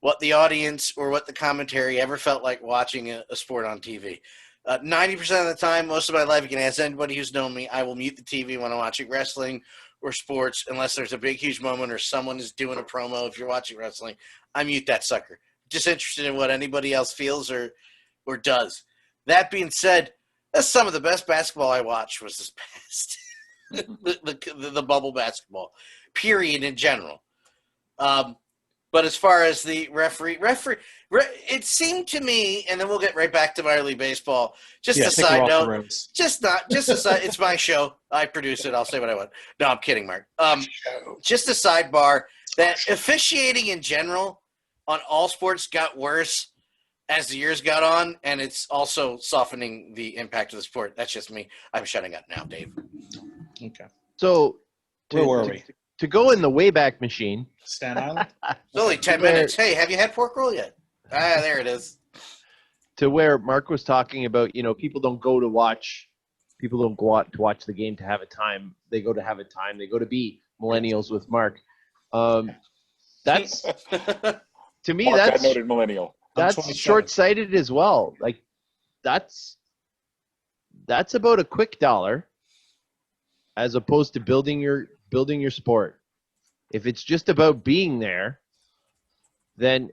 what the audience or what the commentary ever felt like watching a sport on TV. 90% of the time, most of my life, you can ask anybody who's known me, I will mute the TV when I'm watching wrestling or sports unless there's a big, huge moment or someone is doing a promo. If you're watching wrestling, I mute that sucker. Just interested in what anybody else feels or does. That being said, that's some of the best basketball I watched was this past the bubble basketball, period, in general. But as far as the referee, it seemed to me, and then we'll get right back to minor league baseball. Just a side note, just a side. It's my show. I produce it. I'll say what I want. No, I'm kidding, Mark. Just a sidebar that officiating in general on all sports got worse as the years got on, and it's also softening the impact of the sport. That's just me. I'm shutting up now, Dave. Okay. So where were we? To go in the Wayback Machine. Staten Island? It's only 10 minutes. Hey, have you had pork roll yet? There it is. To where Mark was talking about, people don't go out to watch the game to have a time. They go to have a time. They go to be millennials with Mark. That's to me. Mark, that's that noted millennial. That's short-sighted as well. Like that's about a quick dollar, as opposed to building your sport. If it's just about being there, then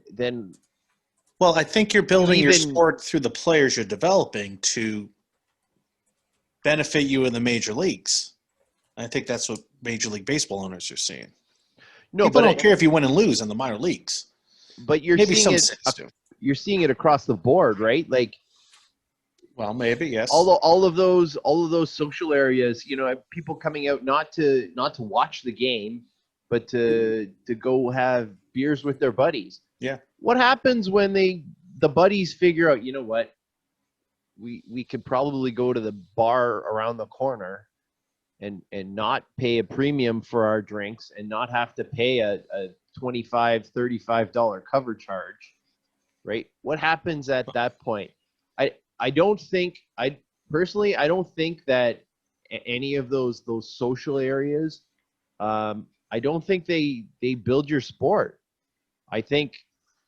well, I think you're building your sport through the players you're developing to benefit you in the major leagues. I think that's what Major League Baseball owners are seeing. No, people don't care if you win and lose in the minor leagues. But you're seeing it across the board, right? Like, well, maybe yes. All of those social areas, people coming out not to watch the game, but to go have beers with their buddies. Yeah. What happens when the buddies figure out, what? We could probably go to the bar around the corner and not pay a premium for our drinks and not have to pay a $25, $35 cover charge, right? What happens at that point? I don't think that any of those social areas, I don't think they build your sport. I think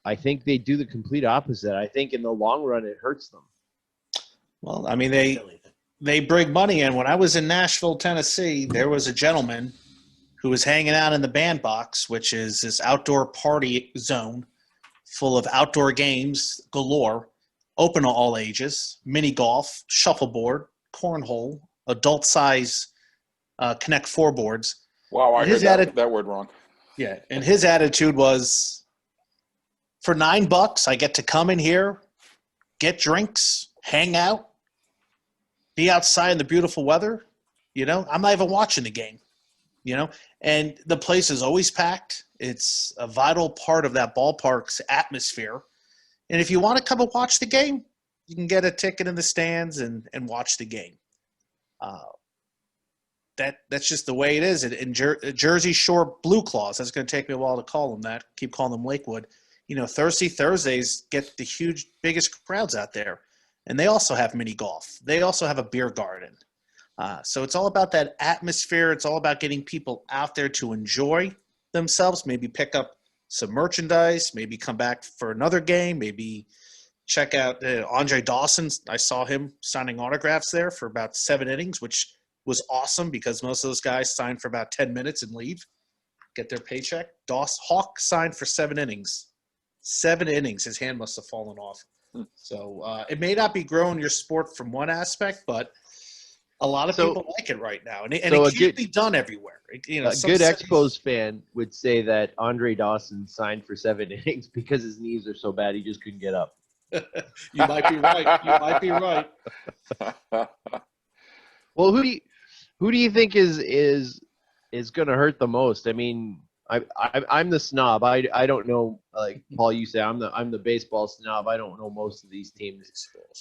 they do the complete opposite. I think in the long run it hurts them. Well, I mean they bring money in. When I was in Nashville, Tennessee, there was a gentleman who was hanging out in the bandbox, which is this outdoor party zone full of outdoor games galore, open to all ages, mini golf, shuffleboard, cornhole, adult size Connect 4 boards. Wow, I heard that word wrong. Yeah, and his attitude was, for $9, I get to come in here, get drinks, hang out, be outside in the beautiful weather. I'm not even watching the game. And the place is always packed. It's a vital part of that ballpark's atmosphere. And if you want to come and watch the game, you can get a ticket in the stands and watch the game. That's just the way it is. In Jersey Shore Blue Claws, that's going to take me a while to call them that. Keep calling them Lakewood. Thirsty Thursdays get the biggest crowds out there. And they also have mini golf. They also have a beer garden. So it's all about that atmosphere. It's all about getting people out there to enjoy themselves, maybe pick up some merchandise, maybe come back for another game, maybe check out Andre Dawson. I saw him signing autographs there for about 7 innings, which was awesome because most of those guys sign for about 10 minutes and leave, get their paycheck. Hawk signed for 7 innings. 7 innings. His hand must have fallen off. So it may not be growing your sport from one aspect, but a lot of people like it right now. And it can't be done everywhere. A good Expos fan would say that Andre Dawson signed for 7 innings because his knees are so bad he just couldn't get up. You might be right. Well, who do you think is going to hurt the most? I mean, I'm the snob. I don't know. Like Paul, you say I'm the baseball snob. I don't know most of these teams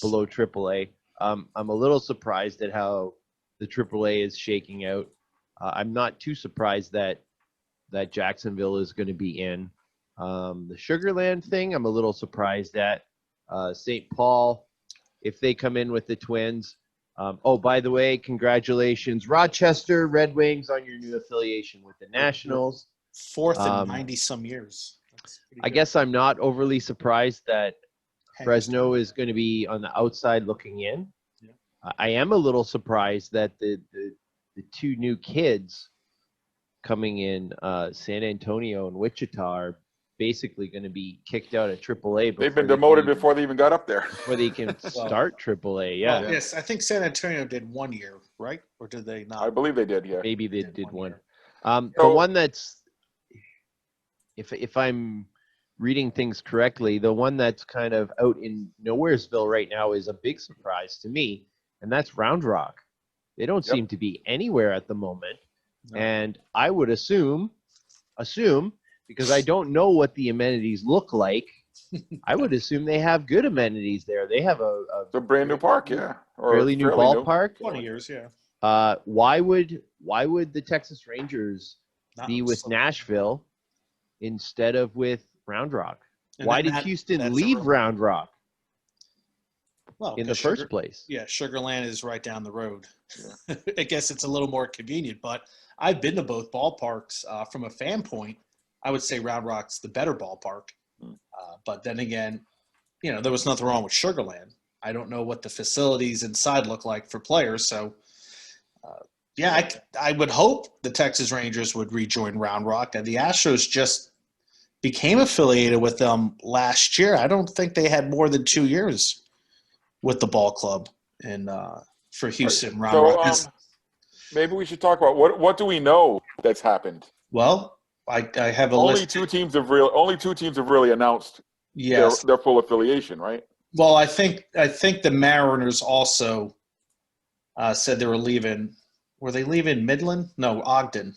below AAA. I'm a little surprised at how the AAA is shaking out. I'm not too surprised that Jacksonville is going to be in. The Sugarland thing, I'm a little surprised at. St. Paul, if they come in with the Twins. Oh, by the way, congratulations, Rochester Red Wings, on your new affiliation with the Nationals. Fourth in 90-some years. That's pretty I good. guess I'm not overly surprised that Fresno Hagerstown. is going to be on the outside looking in. Yeah. I am a little surprised that the two new kids coming in, San Antonio and Wichita, are basically going to be kicked out of AAA. They've been demoted before they even got up there. before they can start AAA. Yeah, Well, yes, I think San Antonio did 1 year, right? Or did they not? I believe they did, yeah. maybe they did did one one. So- The one that's, if I'm reading things correctly, the one that's kind of out in Nowheresville right now is a big surprise to me, and that's Round Rock. They don't Yep. seem to be anywhere at the moment, No. and I would assume, because I don't know what the amenities look like, I would assume they have good amenities there. They have a It's a brand new park, yeah. Or fairly new ballpark. 20 years, yeah. Why would the Texas Rangers Not be with so- Nashville instead of with Round Rock? And Why then did that- Houston that's a leave rumor. Round Rock Well, in the 'cause first Sugar- place? Yeah, Sugarland is right down the road. I guess it's a little more convenient, but I've been to both ballparks. From a fan point, I would say Round Rock's the better ballpark. But then again, there was nothing wrong with Sugarland. I don't know what the facilities inside look like for players. So, I would hope the Texas Rangers would rejoin Round Rock. And the Astros just became affiliated with them last year. I don't think they had more than 2 years with the ball club and for Houston. Round So Rock is, maybe we should talk about what do we know that's happened? well, I have a Only list. two teams have really announced Yes. their full affiliation, right? Well, I think the Mariners also said they were leaving. Were they leaving Midland? No, Ogden.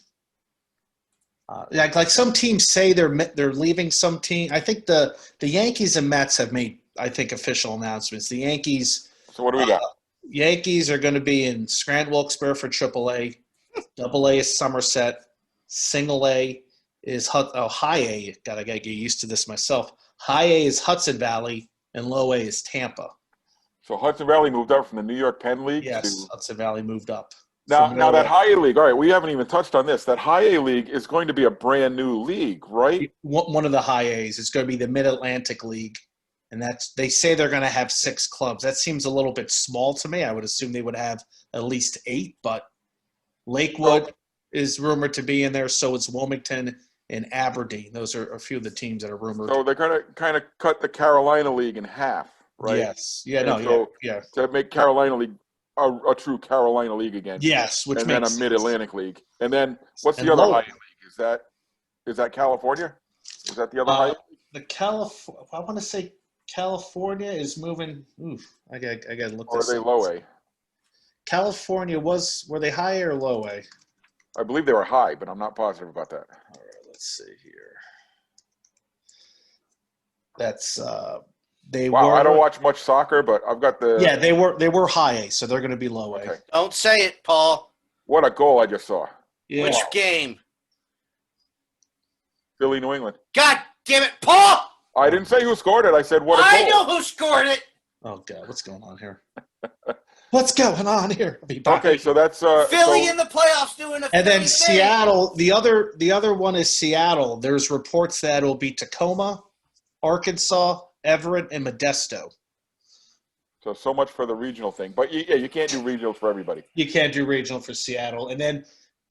Like some teams say they're leaving some team. I think the Yankees and Mets have made, I think, official announcements. The Yankees So what do we got? Yankees are going to be in Scranton Wilkes-Barre for AAA. AA is Somerset. Single A is High A. Gotta get used to this myself. High A is Hudson Valley, and Low A is Tampa. So Hudson Valley moved up from the New York Penn League Yes, to Hudson Valley moved up. now From that Low A. High A League. All right, we haven't even touched on this. That High A League is going to be a brand new league, right? One of the High A's is going to be the Mid-Atlantic League, and they say they're going to have 6 clubs. That seems a little bit small to me. I would assume they would have at least 8, but Lakewood is rumored to be in there. So is Wilmington and Aberdeen. Those are a few of the teams that are rumored. So they're going to kind of cut the Carolina League in half, right? Yes. Yeah. And No. so- Yeah. To make Carolina League a true Carolina League again. Yes. Which and then a makes sense. Mid-Atlantic League. And then what's And the other lower. High A League? Is that California? Is that the other High A League? I want to say California is moving. Oof. I got to look Or are this they up. Low A? California were they high or low A? I believe they were high, but I'm not positive about that. All right, let's see here. That's they Wow, were. I don't watch much soccer, but I've got the Yeah, they were high A, so they're going to be low A. Okay. Don't say it, Paul. What a goal I just saw. Yeah. Which game? Philly, New England. God damn it, Paul! I didn't say who scored it. I said what a I goal. know who scored it. Oh God, what's going on here? What's going on here? I'll be back. Okay, so that's Philly so- in the playoffs doing a And then Philly thing. Seattle. The other one is Seattle. There's reports that it'll be Tacoma, Arkansas, Everett, and Modesto. so much for the regional thing. But you can't do regionals for everybody. You can't do regional for Seattle. And then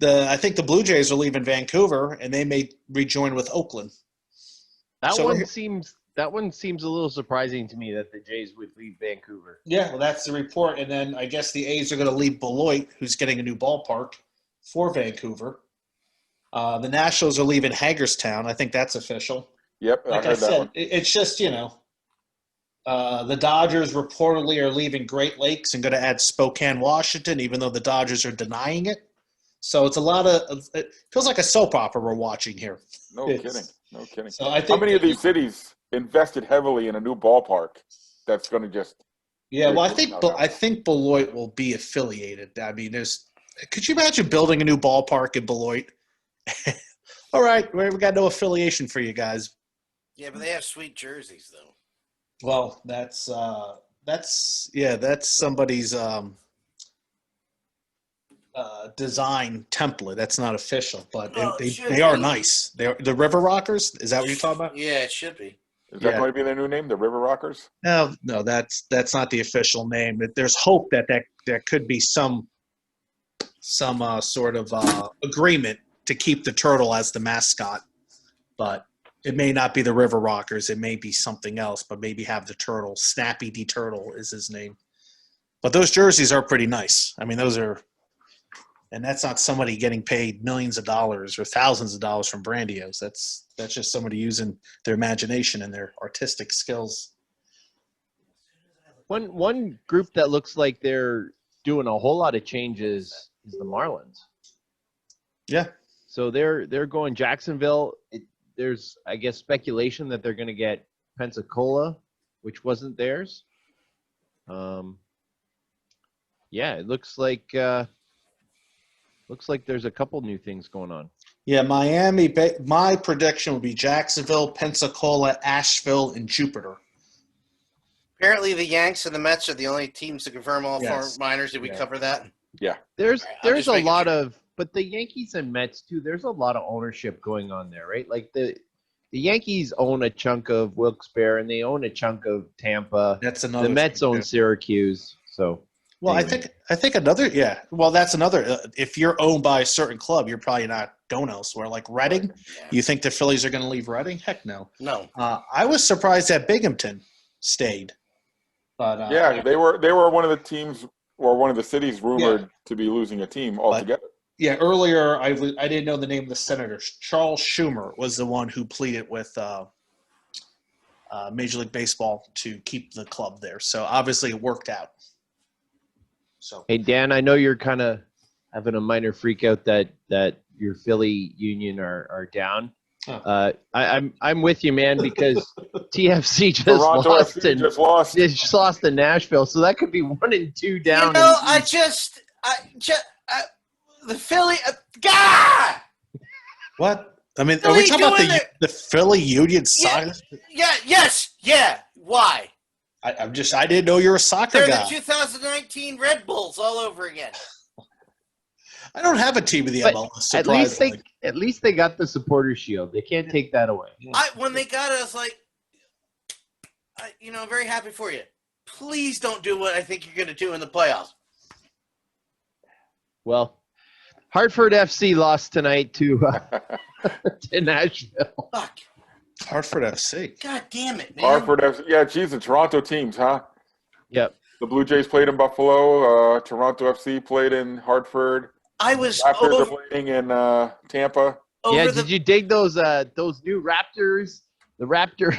I think the Blue Jays are leaving Vancouver, and they may rejoin with Oakland. That So- one seems a little surprising to me that the Jays would leave Vancouver. Yeah, well, that's the report. And then I guess the A's are going to leave Beloit, who's getting a new ballpark, for Vancouver. The Nationals are leaving Hagerstown. I think that's official. Yep, Like I I heard that said, one. it's just, the Dodgers reportedly are leaving Great Lakes and going to add Spokane, Washington, even though the Dodgers are denying it. So it's a lot of – it feels like a soap opera we're watching here. No It's- kidding. So I think How many of these cities invested heavily in a new ballpark that's going to just Yeah, well, No. I think Beloit will be affiliated. I mean, could you imagine building a new ballpark in Beloit? All right, we got no affiliation for you guys. Yeah, but they have sweet jerseys, though. Well, that's somebody's design template. That's not official, but Well, it should they are be. nice. They're the River Rockers. Is that what you're talking about? Yeah, it should be. Is that Yeah. going to be their new name, the River Rockers? No, that's not the official name. There's hope that there could be some sort of agreement to keep the turtle as the mascot, but it may not be the River Rockers. It may be something else, but maybe have the turtle. Snappy D Turtle is his name. But those jerseys are pretty nice. I mean, those are, and that's not somebody getting paid millions of dollars or thousands of dollars from Brandios. That's just somebody using their imagination and their artistic skills. One group that looks like they're doing a whole lot of changes is the Marlins. Yeah. So they're going Jacksonville. There's, I guess, speculation that they're going to get Pensacola, which wasn't theirs. Yeah, it looks like there's a couple new things going on. Yeah, Miami. My prediction would be Jacksonville, Pensacola, Asheville, and Jupiter. Apparently, the Yanks and the Mets are the only teams to confirm all four minors. Did we cover that? Yeah. There's just a making lot sure. of, but the Yankees and Mets too. There's a lot of ownership going on there, right? Like the Yankees own a chunk of Wilkes-Barre and they own a chunk of Tampa. That's another. The Mets own Syracuse. So. Well, anyway. I think another. Yeah. Well, that's another. If you're owned by a certain club, you're probably not going elsewhere. Like Reading, Yeah. you think the Phillies are going to leave Reading? Heck no. No. I was surprised that Binghamton stayed. But Yeah, they were one of the teams or one of the cities rumored to be losing a team altogether. Yeah, earlier I didn't know the name of the senator. Charles Schumer was the one who pleaded with Major League Baseball to keep the club there. So obviously it worked out. So Hey Dan, I know you're kind of having a minor freak out that your Philly Union are down. Huh. I'm with you, man, because TFC just Toronto lost FC and just lost. they just lost to Nashville, so that could be 1-2 down. You know, in- the Philly. God. what? I mean, are Philly we talking about doing the Philly Union soccer? Yeah. Yes. Yeah. Why? I didn't know you were a soccer They're guy. the 2019 Red Bulls all over again. I don't have a team in the But MLS. at least they got the supporter shield. They can't take that away. When they got it, I was like, I'm very happy for you. Please don't do what I think you're going to do in the playoffs. Well, Hartford FC lost tonight to Nashville. Fuck. Hartford FC. God damn it, man. Hartford FC. Yeah, geez, the Toronto teams, huh? Yep. The Blue Jays played in Buffalo. Toronto FC played in Hartford. I was Raptors over, are playing in Tampa. Yeah, the. did you dig those new Raptors? The Raptor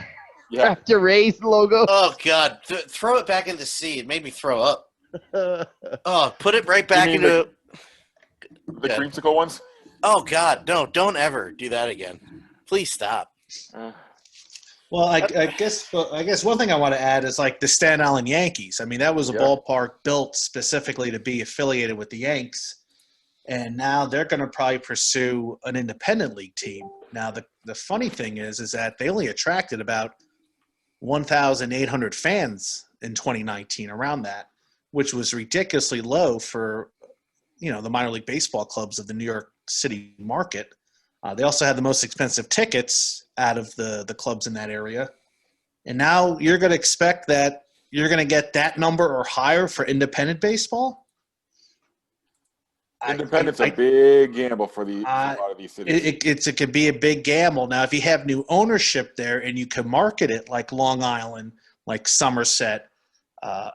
Yeah. Raptor Rays logo? Oh, God. Throw it back into C. It made me throw up. Oh, put it right back mean into. The creamsicle ones? Oh, God. No, don't ever do that again. Please stop. Well, I guess one thing I want to add is like the Staten Island Yankees. I mean, that was a Yeah. ballpark built specifically to be affiliated with the Yanks, and now they're going to probably pursue an independent league team. Now, the funny thing is that they only attracted about 1,800 fans in 2019, around that, which was ridiculously low for the minor league baseball clubs of the New York City market. They also had the most expensive tickets out of the clubs in that area. And now you're going to expect that you're going to get that number or higher for independent baseball? Independent's a big gamble for a lot of these cities. It could be a big gamble. Now, if you have new ownership there and you can market it like Long Island, like Somerset,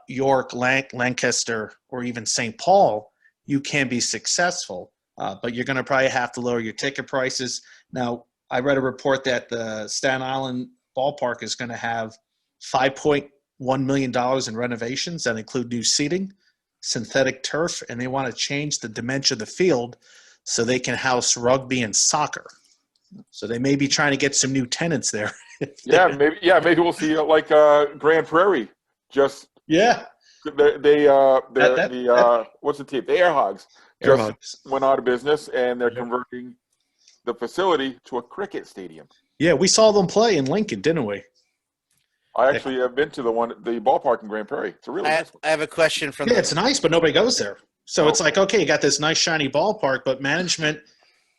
York, Lancaster, or even St. Paul, you can be successful. But you're going to probably have to lower your ticket prices. Now, I read a report that the Staten Island ballpark is going to have $5.1 million in renovations that include new seating, synthetic turf, and they want to change the dimension of the field so they can house rugby and soccer. So they may be trying to get some new tenants there. Maybe we'll see like Grand Prairie. What's the team? The Air Hogs. Just went out of business, and they're converting the facility to a cricket stadium. Yeah, we saw them play in Lincoln, didn't we? I actually have been to the ballpark in Grand Prairie. It's a really nice one. I have a question from Yeah, it's nice, but nobody goes there. So Nope. it's like, okay, you got this nice shiny ballpark, but management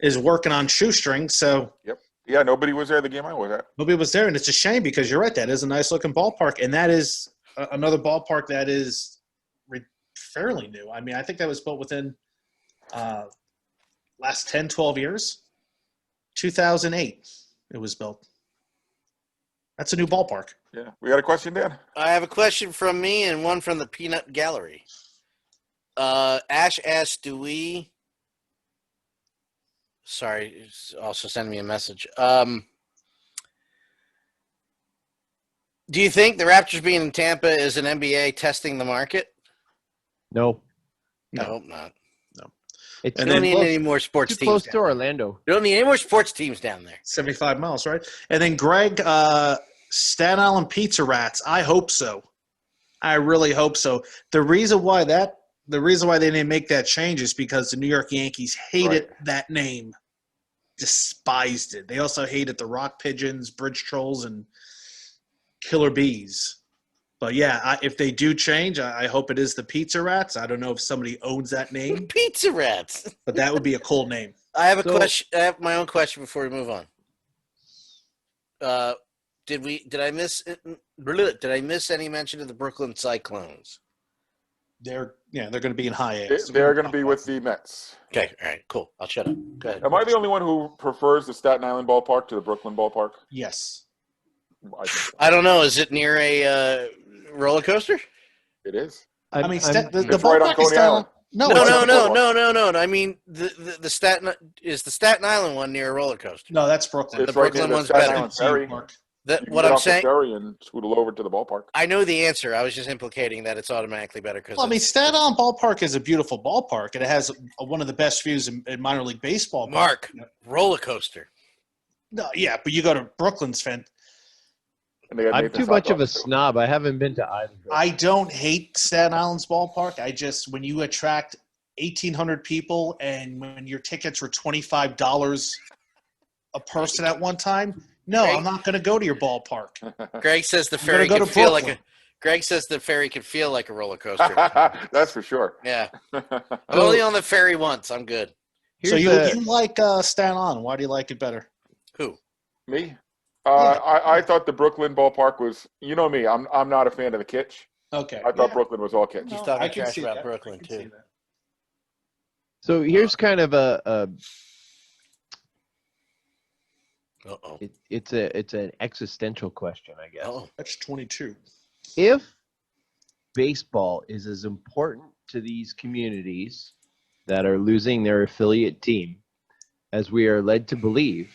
is working on shoestrings, so Yep. Yeah, nobody was there the game I was at. nobody was there, and it's a shame because you're right. That is a nice looking ballpark, and that is another ballpark that is fairly new. I mean, I think that was built within last 10, 12 years. 2008, it was built. That's a new ballpark. Yeah. We got a question, Dan? I have a question from me and one from the Peanut Gallery. Ash asked, sorry, also send me a message. Do you think the Raptors being in Tampa is an NBA testing the market? No. I hope not. It's You And don't then need any more sports too teams. close down to there. Orlando. You don't need any more sports teams down there. 75 miles, right? And then Greg, Staten Island Pizza Rats. I hope so. I really hope so. The reason why they didn't make that change is because the New York Yankees hated that name, despised it. They also hated the Rock Pigeons, Bridge Trolls, and Killer Bees. But yeah, if they do change, I hope it is the Pizza Rats. I don't know if somebody owns that name, Pizza Rats. but that would be a cool name. I have a So- question. I have my own question before we move on. Did I miss any mention of the Brooklyn Cyclones? They're going to be in high A. They're going to be with the Mets. Okay, all right, cool. I'll shut up. Go ahead. Am I the only one who prefers the Staten Island ballpark to the Brooklyn ballpark? Yes. I think so. I don't know. Is it near a roller coaster? It is. I mean, the It's right on ballpark is Coney Island. No, No, it's no, not. no. I mean, the Staten Island one near a roller coaster. No, that's Brooklyn. It's The right Brooklyn near the one's Staten better. Island Ferry. You can What get I'm off the saying, ferry and scoot over to the ballpark. I know the answer. I was just implicating that it's automatically better because. Well, I mean, Staten Island Ballpark is a beautiful ballpark, and it has one of the best views in minor league baseball. Mark, roller coaster. No, yeah, but you go to Brooklyn's fan. And they got I'm Nathan too much of a Sacco, too. snob. I haven't been to either. I don't hate Staten Island's ballpark. I just, when you attract 1,800 people and when your tickets were $25 a person at one time, no, Right. I'm not going to go to your ballpark. Greg says the I'm ferry gonna go can to feel like Brooklyn. Greg says the ferry can feel like a roller coaster. That's for sure. Yeah, I'm only on the ferry once. I'm good. So Here's you like Staten Island. Why do you like it better? Who? Me? I thought the Brooklyn ballpark was, you know me, I'm not a fan of the kitsch. Okay. I thought Brooklyn was all kitsch. He's talking I can trash see about that. Brooklyn, I can see too. that. So here's kind of Uh-oh. it's an existential question, I guess. Oh, That's 22. If baseball is as important to these communities that are losing their affiliate team as we are led to believe,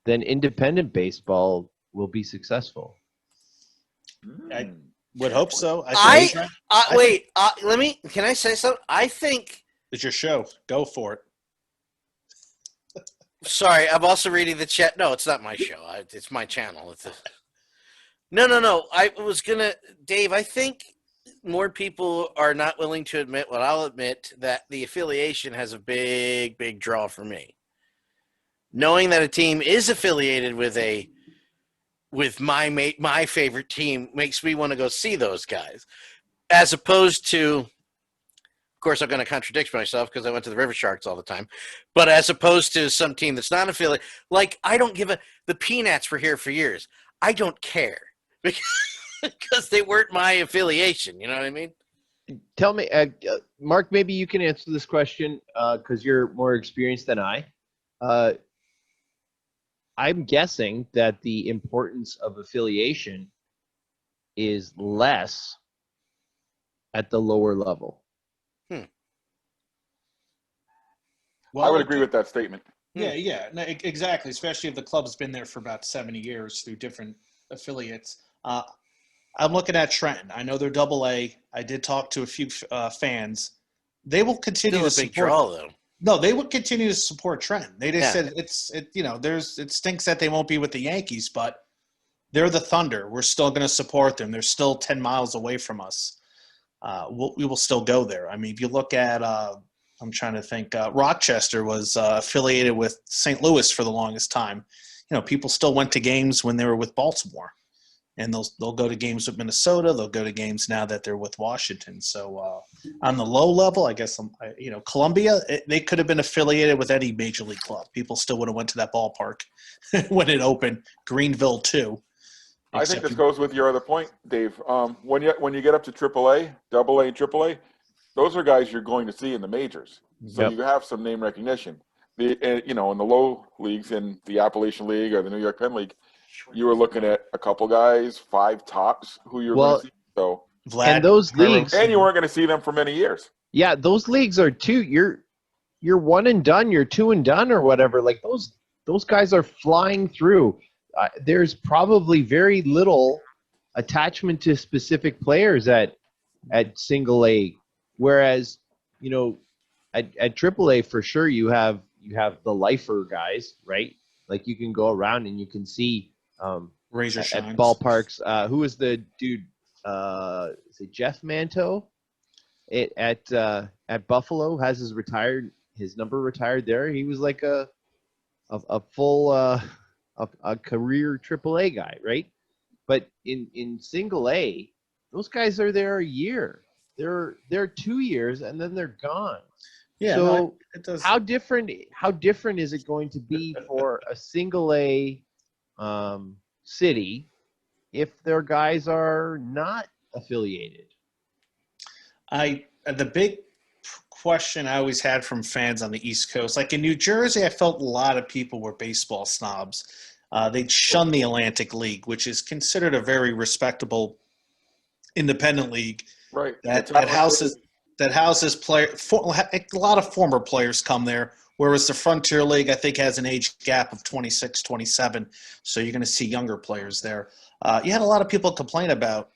then independent baseball will be successful. I would hope so. wait. Can I say something? I think. It's your show. Go for it. Sorry, I'm also reading the chat. No, it's not my show. It's my channel. No. I was gonna, Dave. I think more people are not willing to admit what I'll admit, that the affiliation has a big, big draw for me. Knowing that a team is affiliated with my favorite team makes me want to go see those guys, as opposed to, of course, I'm going to contradict myself because I went to the River Sharks all the time, but as opposed to some team that's not affiliated, like I don't give the Peanuts were here for years. I don't care because they weren't my affiliation. You know what I mean? Tell me, Mark, maybe you can answer this question because you're more experienced than I. I'm guessing that the importance of affiliation is less at the lower level. Well, I would agree with that statement. Yeah, no, exactly. Especially if the club's been there for about 70 years through different affiliates. I'm looking at Trenton. I know they're Double A. I did talk to a few fans. They will continue Still a to big support. draw, though. No, they would continue to support Trenton. They just Yeah. said it stinks that they won't be with the Yankees, but they're the Thunder. We're still going to support them. They're still 10 miles away from us. We will still go there. I mean, if you look at, I'm trying to think, Rochester was affiliated with St. Louis for the longest time. You know, people still went to games when they were with Baltimore. and they'll go to games with Minnesota. They'll go to games now that they're with Washington. So on the low level, I guess Columbia, they could have been affiliated with any major league club. People still would have went to that ballpark when it opened. Greenville too. I think this goes with your other point, Dave. When you get up to AAA, AA, and AAA, those are guys you're going to see in the majors. So you have some name recognition. In the low leagues, in the Appalachian League or the New York Penn League, you were looking at a couple guys, 5 tops, who you're going to see. So Vlad, and those leagues, and you weren't going to see them for many years. Yeah, those leagues are you're one and done, you're two and done, or whatever. Like those guys are flying through. There's probably very little attachment to specific players at single A, whereas at triple A for sure you have the lifer guys, right? Like you can go around and you can see Razor at Shines. ballparks. Who is the dude? Is it Jeff Manto? At Buffalo has his number retired there. He was like a full a career AAA guy, right? But in single A, those guys are there a year. They're 2 years and then they're gone. Yeah. So it does. how different is it going to be for a single A city if their guys are not affiliated? The big question I always had from fans on the East Coast, like in New Jersey, I felt a lot of people were baseball snobs. They'd shun the Atlantic League, which is considered a very respectable independent league. Right. That houses players. A lot of former players come there, whereas the Frontier League, I think, has an age gap of 26, 27. So you're going to see younger players there. You had a lot of people complain about,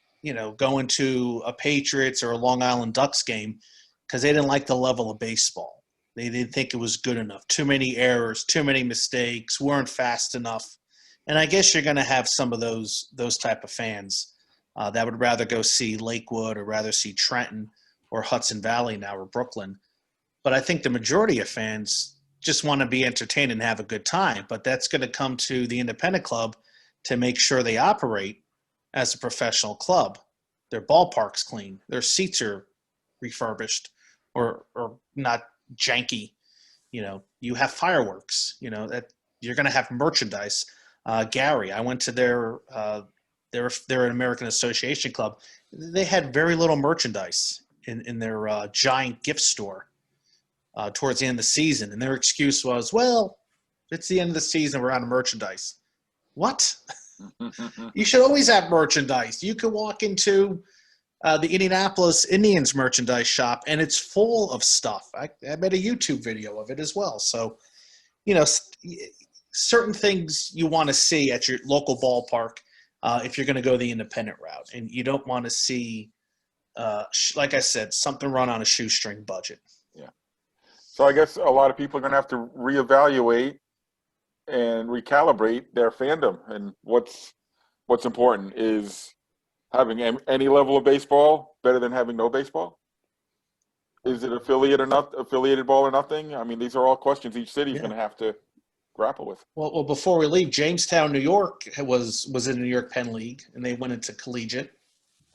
going to a Patriots or a Long Island Ducks game because they didn't like the level of baseball. They didn't think it was good enough. Too many errors, too many mistakes, weren't fast enough. And I guess you're going to have some of those type of fans that would rather go see Lakewood or rather see Trenton or Hudson Valley now or Brooklyn. But I think the majority of fans just want to be entertained and have a good time. But that's going to come to the independent club to make sure they operate as a professional club. Their ballpark's clean. Their seats are refurbished or not janky. You have fireworks. That you're going to have merchandise. Gary, I went to their an American Association club. They had very little merchandise in their giant gift store towards the end of the season. And their excuse was, well, it's the end of the season. We're out of merchandise. What? You should always have merchandise. You could walk into the Indianapolis Indians merchandise shop, and it's full of stuff. I made a YouTube video of it as well. So, certain things you want to see at your local ballpark if you're going to go the independent route. And you don't want to see, like I said, something run on a shoestring budget. Yeah. So I guess a lot of people are going to have to reevaluate and recalibrate their fandom. And what's important is having any level of baseball better than having no baseball. Is it affiliated ball or nothing? I mean, these are all questions each city is going to have to grapple with. Well, before we leave, Jamestown, New York was in the New York Penn League, and they went into collegiate,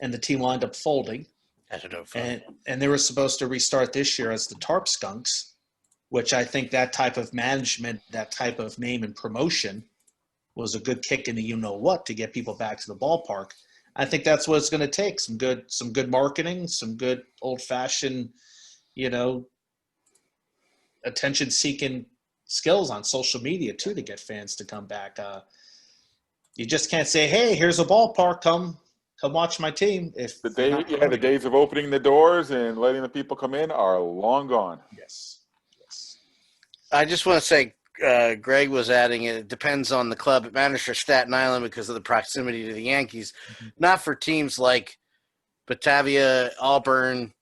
and the team wound up folding. That's no fun. And they were supposed to restart this year as the Tarp Skunks, which I think that type of management, that type of name and promotion was a good kick in the you-know-what to get people back to the ballpark. I think that's what it's going to take, some good marketing, some good old-fashioned, attention-seeking skills on social media, too, to get fans to come back. You just can't say, hey, here's a ballpark, come watch my team. If the days of opening the doors and letting the people come in are long gone. Yes. I just want to say, Greg was adding it depends on the club. It matters for Staten Island because of the proximity to the Yankees, not for teams like Batavia, Auburn,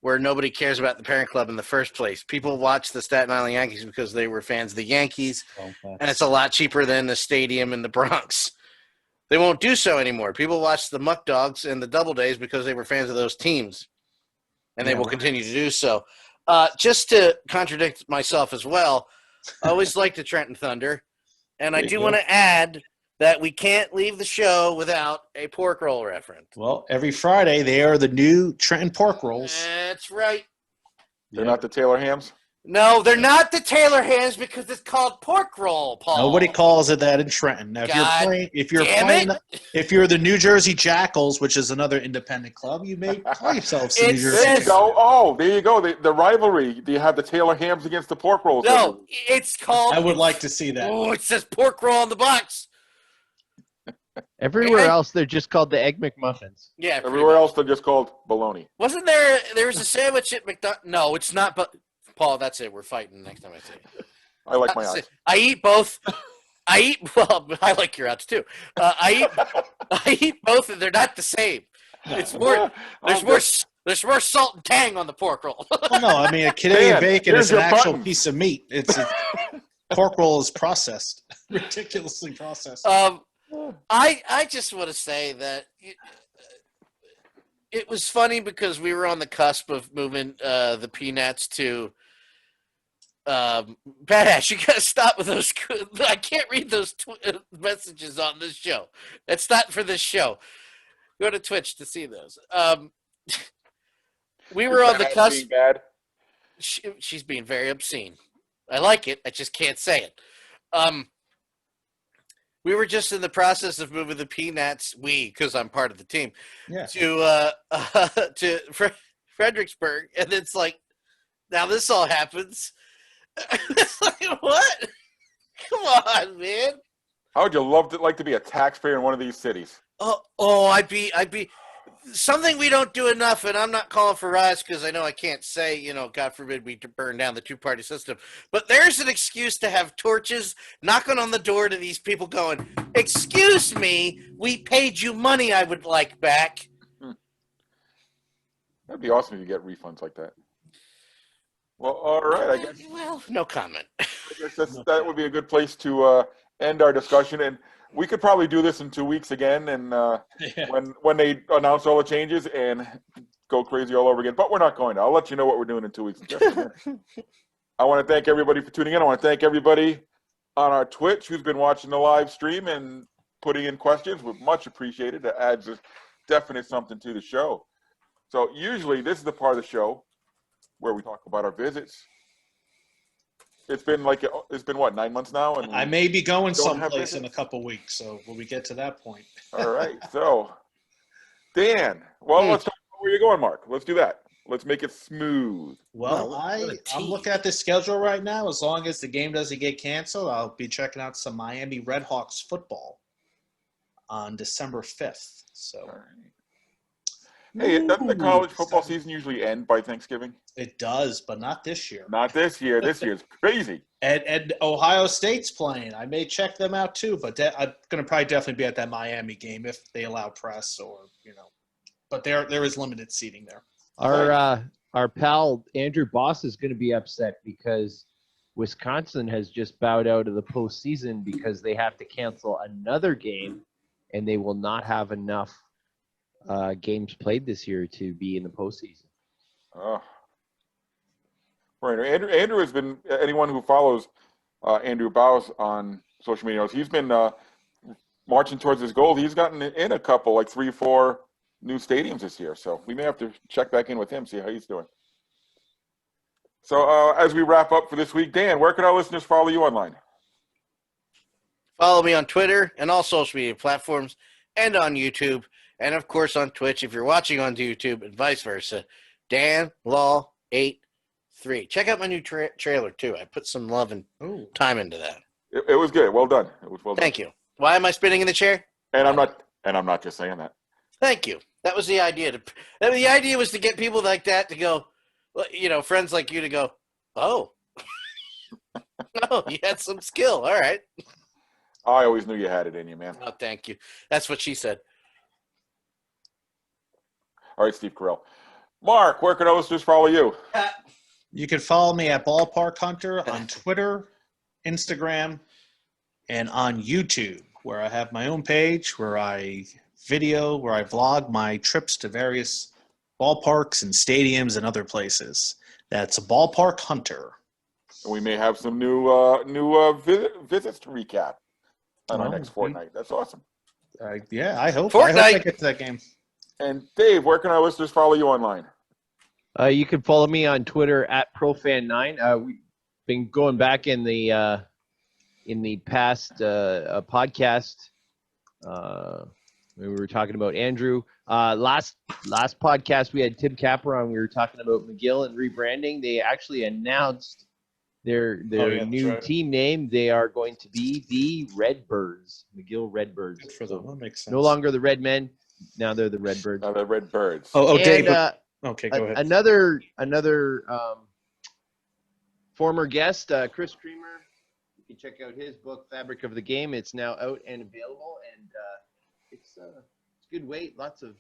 where nobody cares about the parent club in the first place. People watch the Staten Island Yankees because they were fans of the Yankees, and it's a lot cheaper than the stadium in the Bronx. They won't do so anymore. People watch the Muck Dogs and the Doubledays because they were fans of those teams, and they will continue to do so. Just to contradict myself as well, I always liked the Trenton Thunder, and I do want to add that we can't leave the show without a pork roll reference. Well, every Friday they are the new Trenton pork rolls. That's right. They're not the Taylor hams? No, they're not the Taylor hams because it's called pork roll, Paul. Nobody calls it that in Trenton. Now, if you're the New Jersey Jackals, which is another independent club, you may call yourselves the New Jersey. There you go. Oh, there you go. The rivalry. Do you have the Taylor hams against the pork rolls? No, it's called. I would like to see that. Oh, it says pork roll on the box. Everywhere else, they're just called the Egg McMuffins. Yeah. Everywhere else, they're just called bologna. Wasn't there was a sandwich at McDonald's? No, it's not. But Paul, that's it. We're fighting next time I see you. I like my odds. I eat both. Well, I like your odds too. I eat both, and they're not the same. It's more. There's more salt and tang on the pork roll. Well, no, I mean a Canadian bacon is an actual piece of meat. Pork roll is processed, ridiculously processed. I just want to say that it was funny because we were on the cusp of moving the Peanuts to Badass. You gotta stop with those. I can't read those messages on this show. That's not for this show. Go to Twitch to see those. We were on the cusp. Being bad? She's being very obscene. I like it. I just can't say it. We were just in the process of moving the Peanuts, because I'm part of the team, to Fredericksburg, and it's like, now this all happens. It's like, what? Come on, man. How would you like to be a taxpayer in one of these cities? I'd be something we don't do enough, and I'm not calling for riots because I know I can't say, God forbid we burn down the two-party system. But there's an excuse to have torches knocking on the door to these people going, excuse me, we paid you money I would like back. That'd be awesome if you get refunds like that. Well, all right. I guess. Well, no comment. I guess that would be a good place to end our discussion. And we could probably do this in 2 weeks again, and when they announce all the changes and go crazy all over again. But we're not going to. I'll let you know what we're doing in 2 weeks. I want to thank everybody for tuning in. I want to thank everybody on our Twitch who's been watching the live stream and putting in questions. We're much appreciated. That adds definitely something to the show. So usually this is the part of the show where we talk about our visits. It's been what, 9 months now? And I may be going someplace in a couple weeks, so when we get to that point. All right. So, Dan, let's talk about where you're going, Mark. Let's do that. Let's make it smooth. Well, I'm looking at the schedule right now. As long as the game doesn't get canceled, I'll be checking out some Miami Redhawks football on December 5th. So. All right. Hey, doesn't the college football season usually end by Thanksgiving? It does, but not this year. Not this year. This year's crazy. And Ohio State's playing. I may check them out too, but I'm going to probably definitely be at that Miami game if they allow press or. But there is limited seating there. Our pal Andrew Boss is going to be upset because Wisconsin has just bowed out of the postseason because they have to cancel another game, and they will not have enough games played this year to be in the postseason. Oh. Right. Andrew has been, anyone who follows Andrew Bowes on social media, he's been marching towards his goal. He's gotten in a couple, like 3 or 4 new stadiums this year. So we may have to check back in with him, see how he's doing. So as we wrap up for this week, Dan, where can our listeners follow you online? Follow me on Twitter and all social media platforms and on YouTube. And, of course, on Twitch, if you're watching on YouTube and vice versa, Dan Law 83. Check out my new trailer, too. I put some love and time into that. It was good. Well done. It was well done. Thank you. Why am I spinning in the chair? And I'm not just saying that. Thank you. That was the idea. The idea was to get people like that to go, friends like you to go, oh. Oh, you had some skill. All right. I always knew you had it in you, man. Oh, thank you. That's what she said. All right, Steve Carell. Mark, where can our listeners follow you? You can follow me at Ballpark Hunter on Twitter, Instagram, and on YouTube, where I have my own page where I vlog my trips to various ballparks and stadiums and other places. That's Ballpark Hunter. We may have some new visits to recap. on our Oh, next fortnight. That's awesome. Yeah, I hope Fortnite. I get to that game. And Dave, where can our listeners follow you online? You can follow me on Twitter at profan9. We've been going back in the past podcast. We were talking about Andrew. Last podcast we had Tim Capper on. We were talking about McGill and rebranding. They actually announced their new team name. They are going to be the Redbirds, McGill Redbirds. Good for them. That makes sense. No longer the Red Men. Now they're the Redbirds. Now the Red Birds. Oh, Dave. And, Okay, go ahead. Another former guest, Chris Creamer. You can check out his book, Fabric of the Game. It's now out and available, and it's good weight, lots of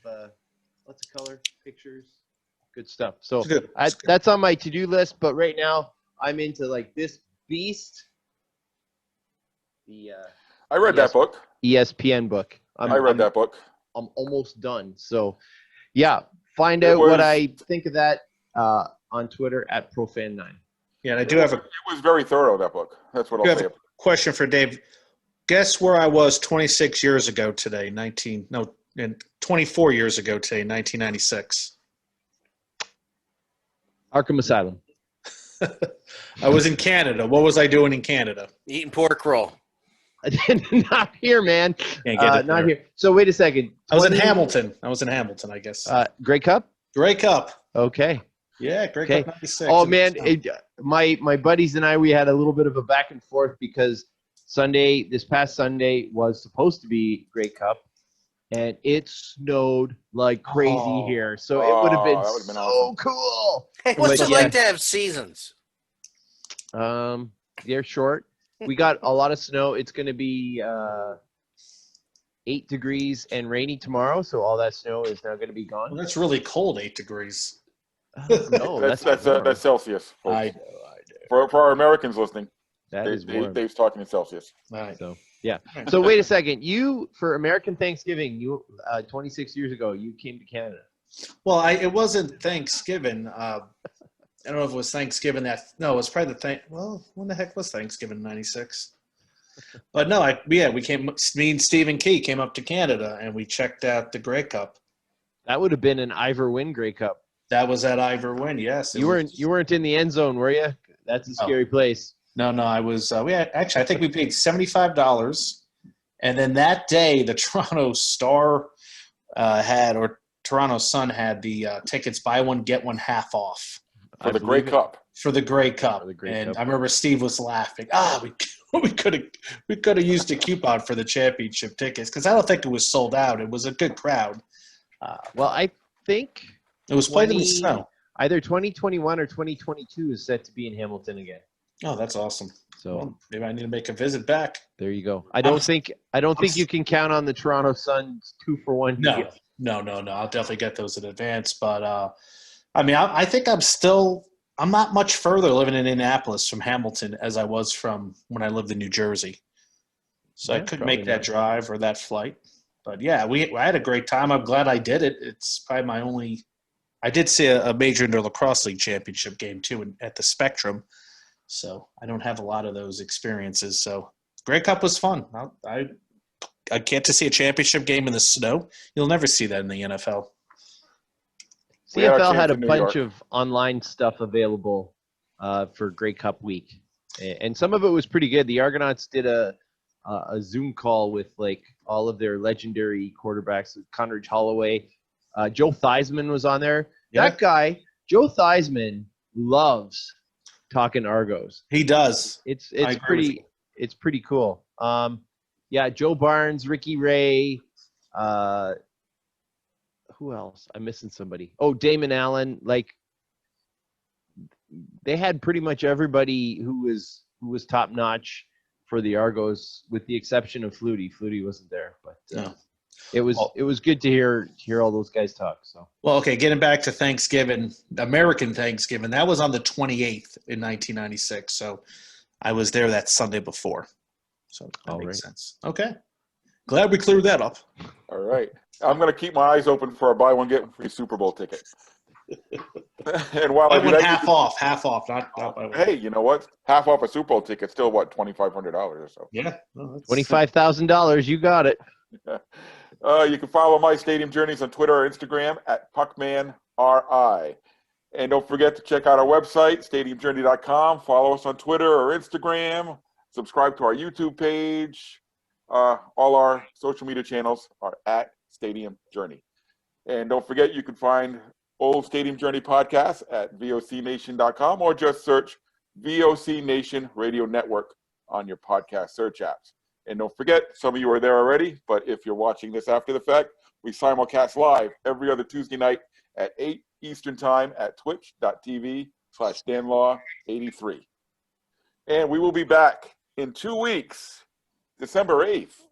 color, pictures, good stuff. So It's good. that's on my to-do list. But right now, I'm into like this beast. I read that book. ESPN book. I read that book. I'm almost done. So, yeah. Find out what I think of that on Twitter at profan9. Yeah, and I do have It was very thorough, that book. That's what I'll say. question for Dave. Guess where I was 26 years ago today, 24 years ago today, 1996. Arkham Asylum. I was in Canada. What was I doing in Canada? Eating pork roll. Not here, man. Can't get it not there. here. So wait a second. I was in Hamilton, I guess. Grey Cup? Grey Cup. Okay. Yeah, Grey Okay. Cup 96. Oh, man. My buddies and I, we had a little bit of a back and forth because this past Sunday was supposed to be Grey Cup, and it snowed like crazy here. So it would have been that would've been so awesome. cool. Hey, what's But it like to have seasons? They're short. We got a lot of snow. It's going to be 8 degrees and rainy tomorrow, so all that snow is now going to be gone. Well, that's really cold, 8 degrees. No, That's warm. Celsius. Folks. I know. For our Americans listening, That is warm. Dave's talking in Celsius. All right. So yeah. So wait a second. You for American Thanksgiving, 26 years ago, you came to Canada. Well, it wasn't Thanksgiving. I don't know if it was Thanksgiving it was probably when the heck was Thanksgiving in 96? But no, me and Stephen Key came up to Canada and we checked out the Grey Cup. That would have been an Ivor Wynn Grey Cup. That was at Ivor Wynn, yes. You weren't in the end zone, were you? That's a scary place. No, I was. I think we paid $75, and then that day the Toronto Star Toronto Sun had the tickets buy one get one half off For the Grey Cup. for the Grey Cup. I remember Steve was laughing. We could have used a coupon for the championship tickets because I don't think it was sold out. It was a good crowd. Well, I think It was played in the snow. either 2021 or 2022 is set to be in Hamilton again. Oh, that's awesome. So Well, maybe I need to make a visit back. there you go. I don't think you can count on the Toronto Sun's 2-for-1. No. I'll definitely get those in advance. But I think I'm not much further living in Indianapolis from Hamilton as I was from when I lived in New Jersey. So I could make that drive or that flight. But yeah, I had a great time. I'm glad I did it. It's probably I did see a major indoor lacrosse league championship game too at the Spectrum. So I don't have a lot of those experiences. So Grey Cup was fun. I get to see a championship game in the snow. You'll never see that in the NFL. CFL had a in New bunch York. of online stuff available for Grey Cup week, and some of it was pretty good. The Argonauts did a Zoom call with like all of their legendary quarterbacks, Conrad Holloway. Joe Theismann was on there. Yeah. That guy, Joe Theismann, loves talking Argos. He does. It's I agree with pretty cool. Yeah, Joe Barnes, Ricky Ray. Who else? I'm missing somebody. Oh, Damon Allen. Like they had pretty much everybody who was top notch for the Argos, with the exception of Flutie. Flutie wasn't there, but No. it was good to hear all those guys talk. So Well, okay, getting back to Thanksgiving, American Thanksgiving, that was on the 28th in 1996. So I was there that Sunday before. So that makes sense. Okay. Glad we cleared that up. All right. I'm going to keep my eyes open for a buy one, get one free Super Bowl ticket. And while I I do went that, half off, not by one. hey, you know what? Half off a Super Bowl ticket, still what, $2,500 or so. Yeah. No, that's- $25,000. You got it. You can follow my Stadium Journeys on Twitter or Instagram at PuckmanRI. And don't forget to check out our website, stadiumjourney.com. Follow us on Twitter or Instagram. Subscribe to our YouTube page. All our social media channels are at Stadium Journey. And don't forget, you can find old Stadium Journey podcasts at vocnation.com or just search VOC Nation Radio Network on your podcast search apps. And don't forget, some of you are there already, but if you're watching this after the fact, we simulcast live every other Tuesday night at 8 Eastern Time at twitch.tv/danlaw83. And we will be back in 2 weeks, December 8th.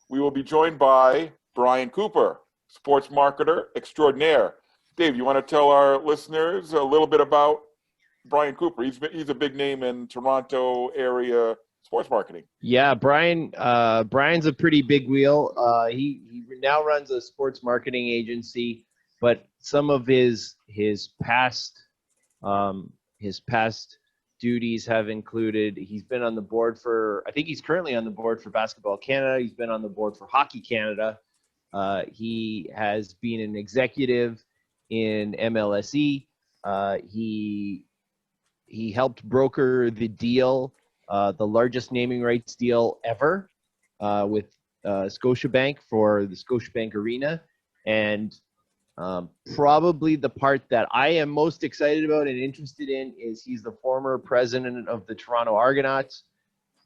We will be joined by Brian Cooper, sports marketer extraordinaire. Dave, you want to tell our listeners a little bit about Brian Cooper? He's a big name in Toronto area sports marketing. Yeah, Brian's a pretty big wheel. He now runs a sports marketing agency, but some of his past duties have included, he's been on the board for, I think he's currently on the board for Basketball Canada. He's been on the board for Hockey Canada. He has been an executive in MLSE. He helped broker the deal, the largest naming rights deal ever, with Scotiabank for the Scotiabank Arena. And probably the part that I am most excited about and interested in is he's the former president of the Toronto Argonauts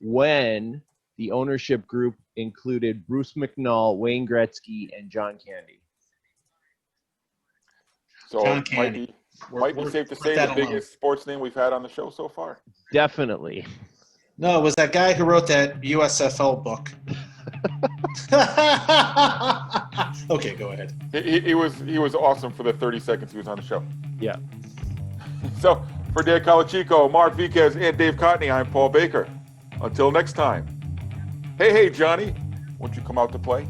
when the ownership group included Bruce McNall, Wayne Gretzky, and John Candy. So John it Candy. might be safe to say the biggest sports name we've had on the show so far. Definitely. No, it was that guy who wrote that USFL book. Okay, go ahead. He was awesome for the 30 seconds he was on the show. Yeah. So for Dan Calachico, Mark Viquez, and Dave Cotney, I'm Paul Baker. Until next time. Hey, Johnny, won't you come out to play?